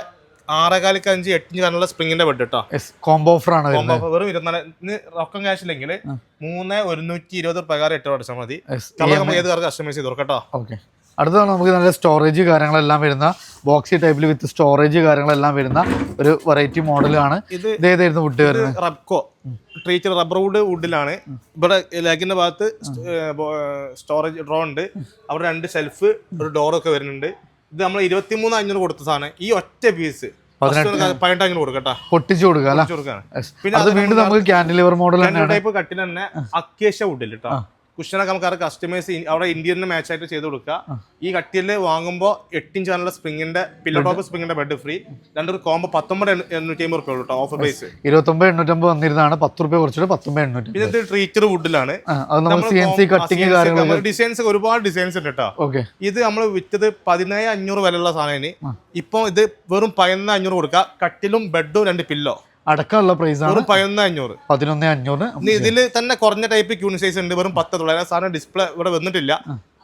6.5 8 കാനുള്ള സ്പ്രിങ്ങിന്റെ ബെഡ് കേട്ടോ. കോംബോ ഓഫർ ആണ്. വെറും 24 റൊക്കം ക്യാഷ് ഇല്ലെങ്കിൽ 3,120 പ്രകാരം 8 അടച്ചാൽ മതി. ഏത് കാർക്ക് കസ്റ്റമൈസ് ചെയ്ത് കൊടുക്കട്ടോ. ഓക്കെ. അടുത്തതാണ് നമുക്ക് നല്ല സ്റ്റോറേജ് കാര്യങ്ങളെല്ലാം വരുന്ന ബോക്സി ടൈപ്പിൽ വിത്ത് സ്റ്റോറേജ് കാര്യങ്ങളെല്ലാം വരുന്ന ഒരു വെറൈറ്റി മോഡലാണ്. ഇത് ഏതായിരുന്നു വുഡ് വരുന്നത്? റബ്കോ ട്രീറ്റഡ് റബ്ബർ വുഡിലാണ്. ഇവിടെ ലെഗിന്റെ ഭാഗത്ത് സ്റ്റോറേജ് ഡ്രോ ഉണ്ട്. അവിടെ 2 ഷെൽഫ് ഒരു ഡോറൊക്കെ വരുന്നുണ്ട്. ഇത് നമ്മൾ 23,500 കൊടുത്ത സാധനം ഈ ഒറ്റ പീസ് 18,500 കൊടുക്കട്ടോ. പൊട്ടിച്ചു കൊടുക്കാം. പിന്നെ അത് വീണ്ടും നമുക്ക് കാൻഡിലിവർ മോഡൽ ടൈപ്പ് കട്ടിൽ തന്നെ അക്കേഷ്യ വുഡിൽ കേട്ടോ. കുഷനൊക്കെ നമുക്ക് കസ്റ്റമൈസ് അവിടെ ഇന്ത്യൻ മാച്ച് ആയിട്ട് ചെയ്ത് കൊടുക്കുക. ഈ കട്ടില് വാങ്ങുമ്പോൾ 8 ഇഞ്ച് കാനുള്ള സ്പ്രിങ്ങിന്റെ പില്ലോ ടോപ്പ് സ്പ്രിങ്ങിന്റെ ബെഡ് ഫ്രീ. രണ്ടൊരു കോംബോ 19,850 രൂപ കേട്ടോ. Offer price 29,850 വന്നിരുന്നതാണ്. 10 രൂപ കുറച്ചിട്ട് 19,850. പിന്നെ ഇത് ട്രീറ്റർ വുഡിലാണ്. ഡിസൈൻസ് ഒരുപാട് ഡിസൈൻസ് ഉണ്ട് കേട്ടോ. ഇത് നമ്മൾ വിറ്റത് 17,500 വിലയുള്ള സാധനം. ഇപ്പൊ ഇത് വെറും 11,500 കൊടുക്കുക. കട്ടിലും ബെഡും 2 പില്ലോ അടക്കമുള്ള പ്രൈസ് ആണ് 11,500. ഇതില് തന്നെ കുറഞ്ഞ ടൈപ്പ് ക്യൂൺ സൈസ് ഉണ്ട് വെറും 10,900. സാധനം ഡിസ്പ്ലേ ഇവിടെ വന്നിട്ടില്ല.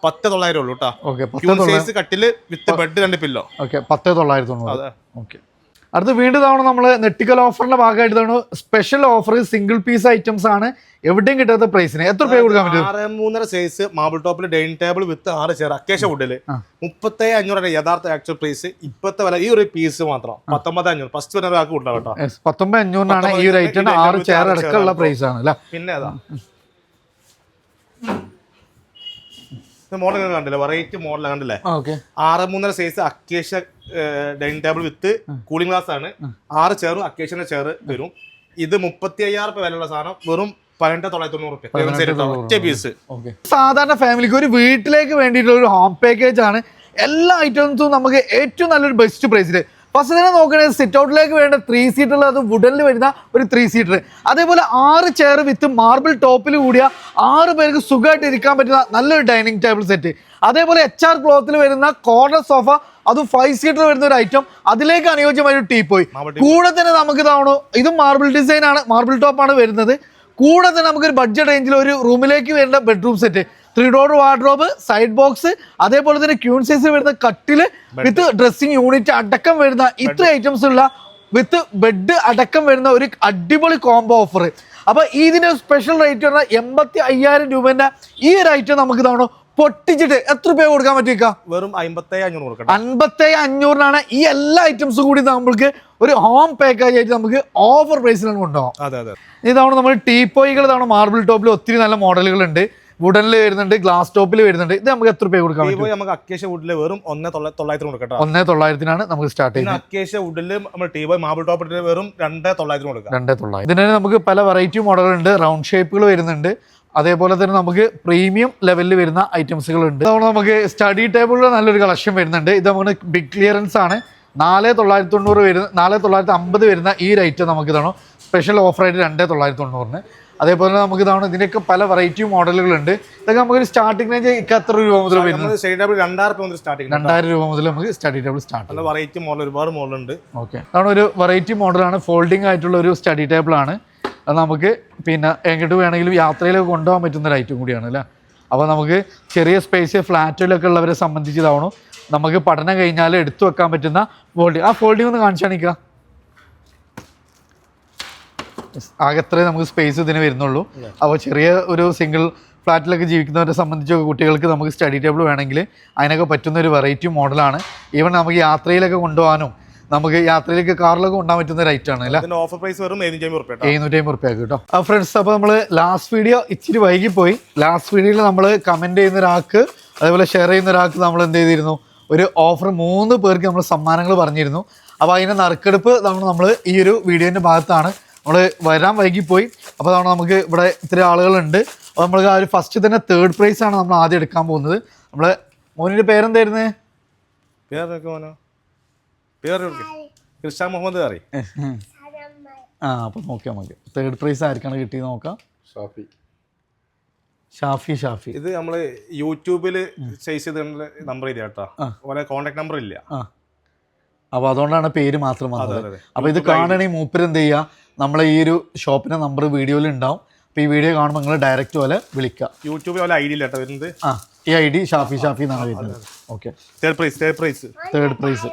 10,900 ഉള്ളൂ കേട്ടോ. ക്യൂൺ സൈസ് കട്ടില് വിത്ത് ബെഡ് 2 പില്ലോ. 10,990. ഓക്കെ. അടുത്ത വീണ്ടും തവണ നമ്മൾ നെട്ടിക്കൽ ഓഫറിന്റെ ഭാഗമായിട്ട് തവണ special offer single piece items ആണ്. എവിടെയും കിട്ടാത്ത പ്രൈസിന് എത്ര രൂപ കൊടുക്കാൻ പറ്റും? 6.3 സൈസ് മാർബിൾ ടോപ്പിൽ dining table with 6 chair acacia വുഡില് 37,500 യഥാർത്ഥ ആക്ച്വൽ പ്രൈസ്. ഇപ്പത്തെ വില ഈ ഒരു പീസ് മാത്രം 19,500. ഫസ്റ്റ് വരെ ഒരാൾക്ക് കൊടുക്കാം കേട്ടോ. 19,500 ഈ ഒരു ഐറ്റം 6 ചെയർ അടക്കമുള്ള പ്രൈസ് ആണ് അല്ലേ. പിന്നെ അതാ മോഡൽ കണ്ടില്ലേ, വെറൈറ്റി മോഡൽ കണ്ടില്ലേ. 6.3 സൈസ് അക്കേഷ്യ ഡൈനിങ് ടേബിൾ വിത്ത് കൂളിംഗ് ഗ്ലാസ് ആണ്. 6 ചെയറും അക്കേഷ്യന്റെ ചെയർ വരും. ഇത് 35,000 രൂപ വിലയുള്ള സാധനം വെറും 18,990 ഒറ്റ പീസ്. സാധാരണ ഫാമിലിക്ക് ഒരു വീട്ടിലേക്ക് വേണ്ടിയിട്ടുള്ള ഒരു ഹോം പാക്കേജ് ആണ്. എല്ലാ ഐറ്റംസും നമുക്ക് ഏറ്റവും നല്ലൊരു ബെസ്റ്റ് പ്രൈസിൽ. ഫസ്റ്റ് തന്നെ നോക്കണേ സിറ്റ് ഔട്ടിലേക്ക് വേണ്ട 3 സീറ്റർ, അത് വുഡനിൽ വരുന്ന ഒരു 3 സീറ്റർ. അതേപോലെ 6 ചെയർ വിത്ത് മാർബിൾ ടോപ്പിൽ കൂടിയ 6 പേർക്ക് സുഖമായിട്ട് ഇരിക്കാൻ പറ്റുന്ന നല്ലൊരു ഡൈനിങ് ടേബിൾ സെറ്റ്. അതേപോലെ HR ക്ലോത്തിൽ വരുന്ന കോർണർ സോഫ, അതും 5 സീറ്റർ വരുന്ന ഒരു ഐറ്റം. അതിലേക്ക് അനുയോജ്യമായ ഒരു ടീപ്പോയി. കൂടെ തന്നെ നമുക്ക് ഇതാവണോ, ഇതും മാർബിൾ ഡിസൈൻ ആണ്, മാർബിൾ ടോപ്പാണ് വരുന്നത്. കൂടെ തന്നെ നമുക്കൊരു ബഡ്ജറ്റ് റേഞ്ചിൽ ഒരു റൂമിലേക്ക് വരുന്ന bedroom set, 3 door wardrobe, side box, അതേപോലെ തന്നെ ക്യൂൺ സൈസിൽ വരുന്ന കട്ടില് വിത്ത് ഡ്രസ്സിംഗ് യൂണിറ്റ് അടക്കം വരുന്ന ഇത്ര ഐറ്റംസ് ഉള്ള വിത്ത് ബെഡ് അടക്കം വരുന്ന ഒരു അടിപൊളി കോംബോ ഓഫർ. അപ്പൊ ഇതിന്റെ സ്പെഷ്യൽ റേറ്റ് പറഞ്ഞാൽ 85,000 രൂപന്റെ ഈ ഒരു ഐറ്റം നമുക്ക് ഇതാണോ പൊട്ടിച്ചിട്ട് എത്ര രൂപ കൊടുക്കാൻ പറ്റുക? വെറും 57,500. 57,500 ഈ എല്ലാ ഐറ്റംസും കൂടി നമുക്ക് ഒരു ഹോം പാക്കേജ് ആയിട്ട് നമുക്ക് ഓഫർ പ്രൈസിലാണ് കൊണ്ടുപോകാം. ഇതാണ് നമ്മൾ ടീപ്പോയികൾ. ഇതാണ് മാർബിൾ ടോപ്പിൽ ഒത്തിരി നല്ല മോഡലുകൾ ഉണ്ട്. വുഡനിൽ വരുന്നുണ്ട്, ഗ്ലാസ് ടോപ്പിൽ വരുന്നുണ്ട്. ഇത് നമുക്ക് എത്ര രൂപ കൊടുക്കാം? നമുക്ക് അക്കേഷ്യ വുഡിൽ വെറും 1,900 കൊടുക്കാം. 1,900 നമുക്ക് സ്റ്റാർട്ട് ചെയ്യുന്നത്. അക്കേഷ്യ വുഡിൽ നമ്മൾ ടീപോയ് മാർബിൾ ടോപ്പിൽ വെറും 2,900 കൊടുക്കാം. 2,900. ഇതിന് നമുക്ക് പല വെറൈറ്റി മോഡലുണ്ട്. റൗണ്ട് ഷേപ്പുകൾ വരുന്നുണ്ട്. അതേപോലെ തന്നെ നമുക്ക് പ്രീമിയം ലെവലിൽ വരുന്ന ഐറ്റംസുകൾ ഉണ്ട്. അതുകൊണ്ട് നമുക്ക് സ്റ്റഡി ടേബിളിൽ നല്ലൊരു കളക്ഷൻ വരുന്നുണ്ട്. ഇത് നമുക്ക് ബിഗ് ക്ലിയറൻസ് ആണ്. 4,990 വരുന്ന 4,950 വരുന്ന ഈ ഒരു ഐറ്റം നമുക്ക് ഇതാണോ സ്പെഷ്യൽ ഓഫറായിട്ട് 2,990. അതേപോലെ നമുക്ക് ഇതാണ് ഇതിൻ്റെയൊക്കെ പല വെറൈറ്റി മോഡലുകളുണ്ട്. ഇതൊക്കെ നമുക്ക് സ്റ്റാർട്ടിംഗ് റേഞ്ച് എത്ര രൂപ മുതൽ വരുന്നത്? 2,000 രൂപ മുതൽ നമുക്ക് study table start. Variety model ഒരുപാട് മോഡലുണ്ട്. ഓക്കെ. അതാണ് ഒരു വെറൈറ്റി മോഡലാണ്. ഫോൾഡിംഗ് ആയിട്ടുള്ള ഒരു സ്റ്റഡി ടേബിൾ ആണ്. അത് നമുക്ക് പിന്നെ എങ്ങോട്ട് വേണമെങ്കിലും യാത്രയിലൊക്കെ കൊണ്ടുപോകാൻ പറ്റുന്ന ഒരു ഐറ്റം കൂടിയാണ് അല്ലേ. അപ്പോൾ നമുക്ക് ചെറിയ സ്പേസ് ഫ്ലാറ്റിലൊക്കെ ഉള്ളവരെ സംബന്ധിച്ചിതാവണം നമുക്ക് പഠനം കഴിഞ്ഞാൽ എടുത്തു വെക്കാൻ പറ്റുന്ന ഫോൾഡിംഗ്. ആ ഫോൾഡിംഗ് ഒന്ന് കാണിച്ചാണിക്കുക. ആകെ അത്രേ നമുക്ക് സ്പേസ് ഇതിന് വരുന്നുള്ളൂ. അപ്പോൾ ചെറിയ ഒരു സിംഗിൾ ഫ്ലാറ്റിലൊക്കെ ജീവിക്കുന്നവരെ സംബന്ധിച്ചൊക്കെ കുട്ടികൾക്ക് നമുക്ക് സ്റ്റഡി ടേബിൾ വേണമെങ്കിൽ അതിനൊക്കെ പറ്റുന്ന ഒരു വെറൈറ്റി മോഡലാണ്. ഈവൻ നമുക്ക് യാത്രയിലൊക്കെ കൊണ്ടുപോകാനും നമുക്ക് യാത്രയിലേക്ക് കാറിലൊക്കെ കൊണ്ടുപോകാൻ പറ്റുന്ന ഒരു ഐറ്റം ആണ് അല്ലേ. ഓഫർ പ്രൈസ് വെറും 750 രൂപ കേട്ടോ. ഫ്രണ്ട്സ്, അപ്പോൾ നമ്മൾ ലാസ്റ്റ് വീഡിയോ ഇച്ചിരി വൈകിപ്പോയി. ലാസ്റ്റ് വീഡിയോയിൽ നമ്മൾ കമൻറ്റ് ചെയ്യുന്ന ഒരാൾക്ക് അതേപോലെ ഷെയർ ചെയ്യുന്ന ഒരാൾക്ക് നമ്മൾ എന്ത് ചെയ്തിരുന്നു, ഒരു ഓഫർ 3 പേർക്ക് നമ്മൾ സമ്മാനങ്ങൾ പറഞ്ഞിരുന്നു. അപ്പോൾ അതിൻ്റെ നറുക്കെടുപ്പ് നമ്മൾ ഈ ഒരു വീഡിയോൻ്റെ ഭാഗത്താണ്. നമ്മൾ വരാൻ വൈകിപ്പോയി. അപ്പോൾ അതാണ് നമുക്ക് ഇവിടെ ഇത്ര ആളുകളുണ്ട്. അപ്പോൾ നമ്മൾ ആ ഒരു ഫസ്റ്റ് തന്നെ 3rd പ്രൈസ് ആണ് നമ്മൾ ആദ്യം എടുക്കാൻ പോകുന്നത്. നമ്മൾ മോനിൻ്റെ പേരെന്തായിരുന്നു? ക്രിസ്ത്യാൻ മുഹമ്മദ് അറി. അപ്പോൾ നോക്കിയാൽ മതി 3rd പ്രൈസ് ആർക്കാണ് കിട്ടിയത് നോക്കാം. ഷാഫി. ഇത് നമ്മള് യൂട്യൂബിൽ നമ്പർ ഇല്ല കേട്ടോ, കോൺടാക്ട് നമ്പർ ഇല്ല. അപ്പോൾ അതുകൊണ്ടാണ് പേര് മാത്രം വന്നത്. അപ്പോൾ ഇത് കാണണമെങ്കിൽ മൂപ്പര് എന്ത് ചെയ്യുക, നമ്മളെ ഈ ഒരു ഷോപ്പിൻ്റെ നമ്പർ വീഡിയോയിൽ ഉണ്ടാവും. അപ്പോൾ ഈ വീഡിയോ കാണുമ്പോൾ നിങ്ങൾ ഡയറക്റ്റ് പോലെ വിളിക്കുക. യൂട്യൂബിൽ പോലെ ഐ ഡി ഇല്ല കേട്ടോ വരുന്നത്. ഈ ഐ ഡി ഷാഫി എന്നാണ് വരുന്നത്. Okay, 3rd prize.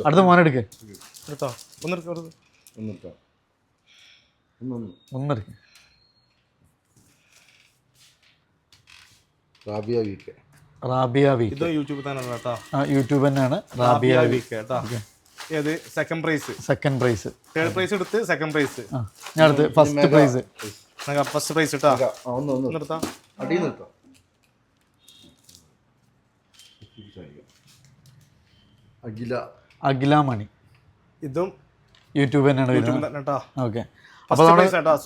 അടുത്ത മോനെടുക്ക്. ഒന്നെടുക്ക്. റാബിയ വീക്ക്. ഇത് യൂട്യൂബിൽ തന്നെ കേട്ടോ. യൂട്യൂബ് തന്നെയാണ് റാബിയ വീക്ക് കേട്ടോ. ഏത് സെക്കൻഡ് പ്രൈസ്. 3rd പ്രൈസ് എടുത്ത് സെക്കൻഡ് പ്രൈസ്. ഞാൻ അടുത്ത് ഫസ്റ്റ് പ്രൈസ് കേട്ടോ. അഖില മണി. ഇതും യൂട്യൂബ് തന്നെയാണ് വരുന്നത്. ഓക്കെ, അപ്പോൾ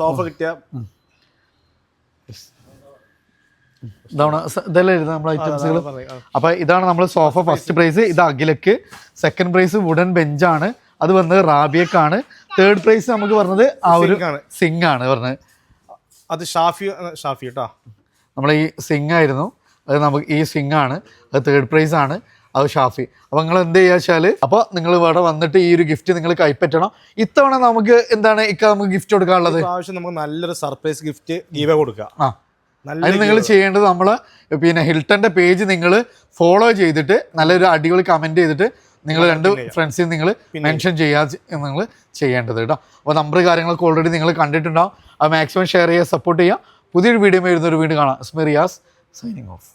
സോഫ കിട്ടിയ ഇതെല്ലാം എഴുതാം നമ്മൾ ഐറ്റംസുകൾ. അപ്പോൾ ഇതാണ് നമ്മൾ സോഫ ഫസ്റ്റ് പ്രൈസ്. ഇത് അഖിലക്ക്. സെക്കൻഡ് പ്രൈസ് വുഡൻ ബെഞ്ചാണ്, അത് വന്നത് റാബിയക്കാണ്. 3rd പ്രൈസ് നമുക്ക് പറഞ്ഞത് ആ ഒരു സിംഗ് ആണ് പറഞ്ഞത്. അത് ഷാഫി കേട്ടോ. നമ്മളെ ഈ സിംഗ് ആയിരുന്നു, അത് നമുക്ക് ഈ സിംഗ് ആണ്. അത് 3rd പ്രൈസ് ആണ്, അത് ഷാഫി. അപ്പോൾ നിങ്ങൾ എന്ത് ചെയ്യുക വെച്ചാൽ, അപ്പോൾ നിങ്ങൾ ഇവിടെ വന്നിട്ട് ഈ ഒരു ഗിഫ്റ്റ് നിങ്ങൾ കൈപ്പറ്റണം. ഇത്തവണ നമുക്ക് എന്താണ് നമുക്ക് ഗിഫ്റ്റ് കൊടുക്കാനുള്ളത്? ആവശ്യം നമുക്ക് നല്ലൊരു സർപ്രൈസ് ഗിഫ്റ്റ് ഗീവ് കൊടുക്കുക. അതിന് നിങ്ങൾ ചെയ്യേണ്ടത് നമ്മൾ പിന്നെ ഹിൽട്ടൻ്റെ പേജ് നിങ്ങൾ ഫോളോ ചെയ്തിട്ട് നല്ലൊരു അടിപൊളി കമൻറ്റ് ചെയ്തിട്ട് നിങ്ങൾ 2 ഫ്രണ്ട്സിന് നിങ്ങൾ മെൻഷൻ നിങ്ങൾ ചെയ്യേണ്ടത് കേട്ടോ. അപ്പോൾ നമ്പർ കാര്യങ്ങളൊക്കെ ഓൾറെഡി നിങ്ങൾ കണ്ടിട്ടുണ്ടാവും. അത് മാക്സിമം ഷെയർ ചെയ്യുക, സപ്പോർട്ട് ചെയ്യുക. പുതിയൊരു വീഡിയോ വരുന്നൊരു വീണ്ടും കാണാം. Riyas signing off.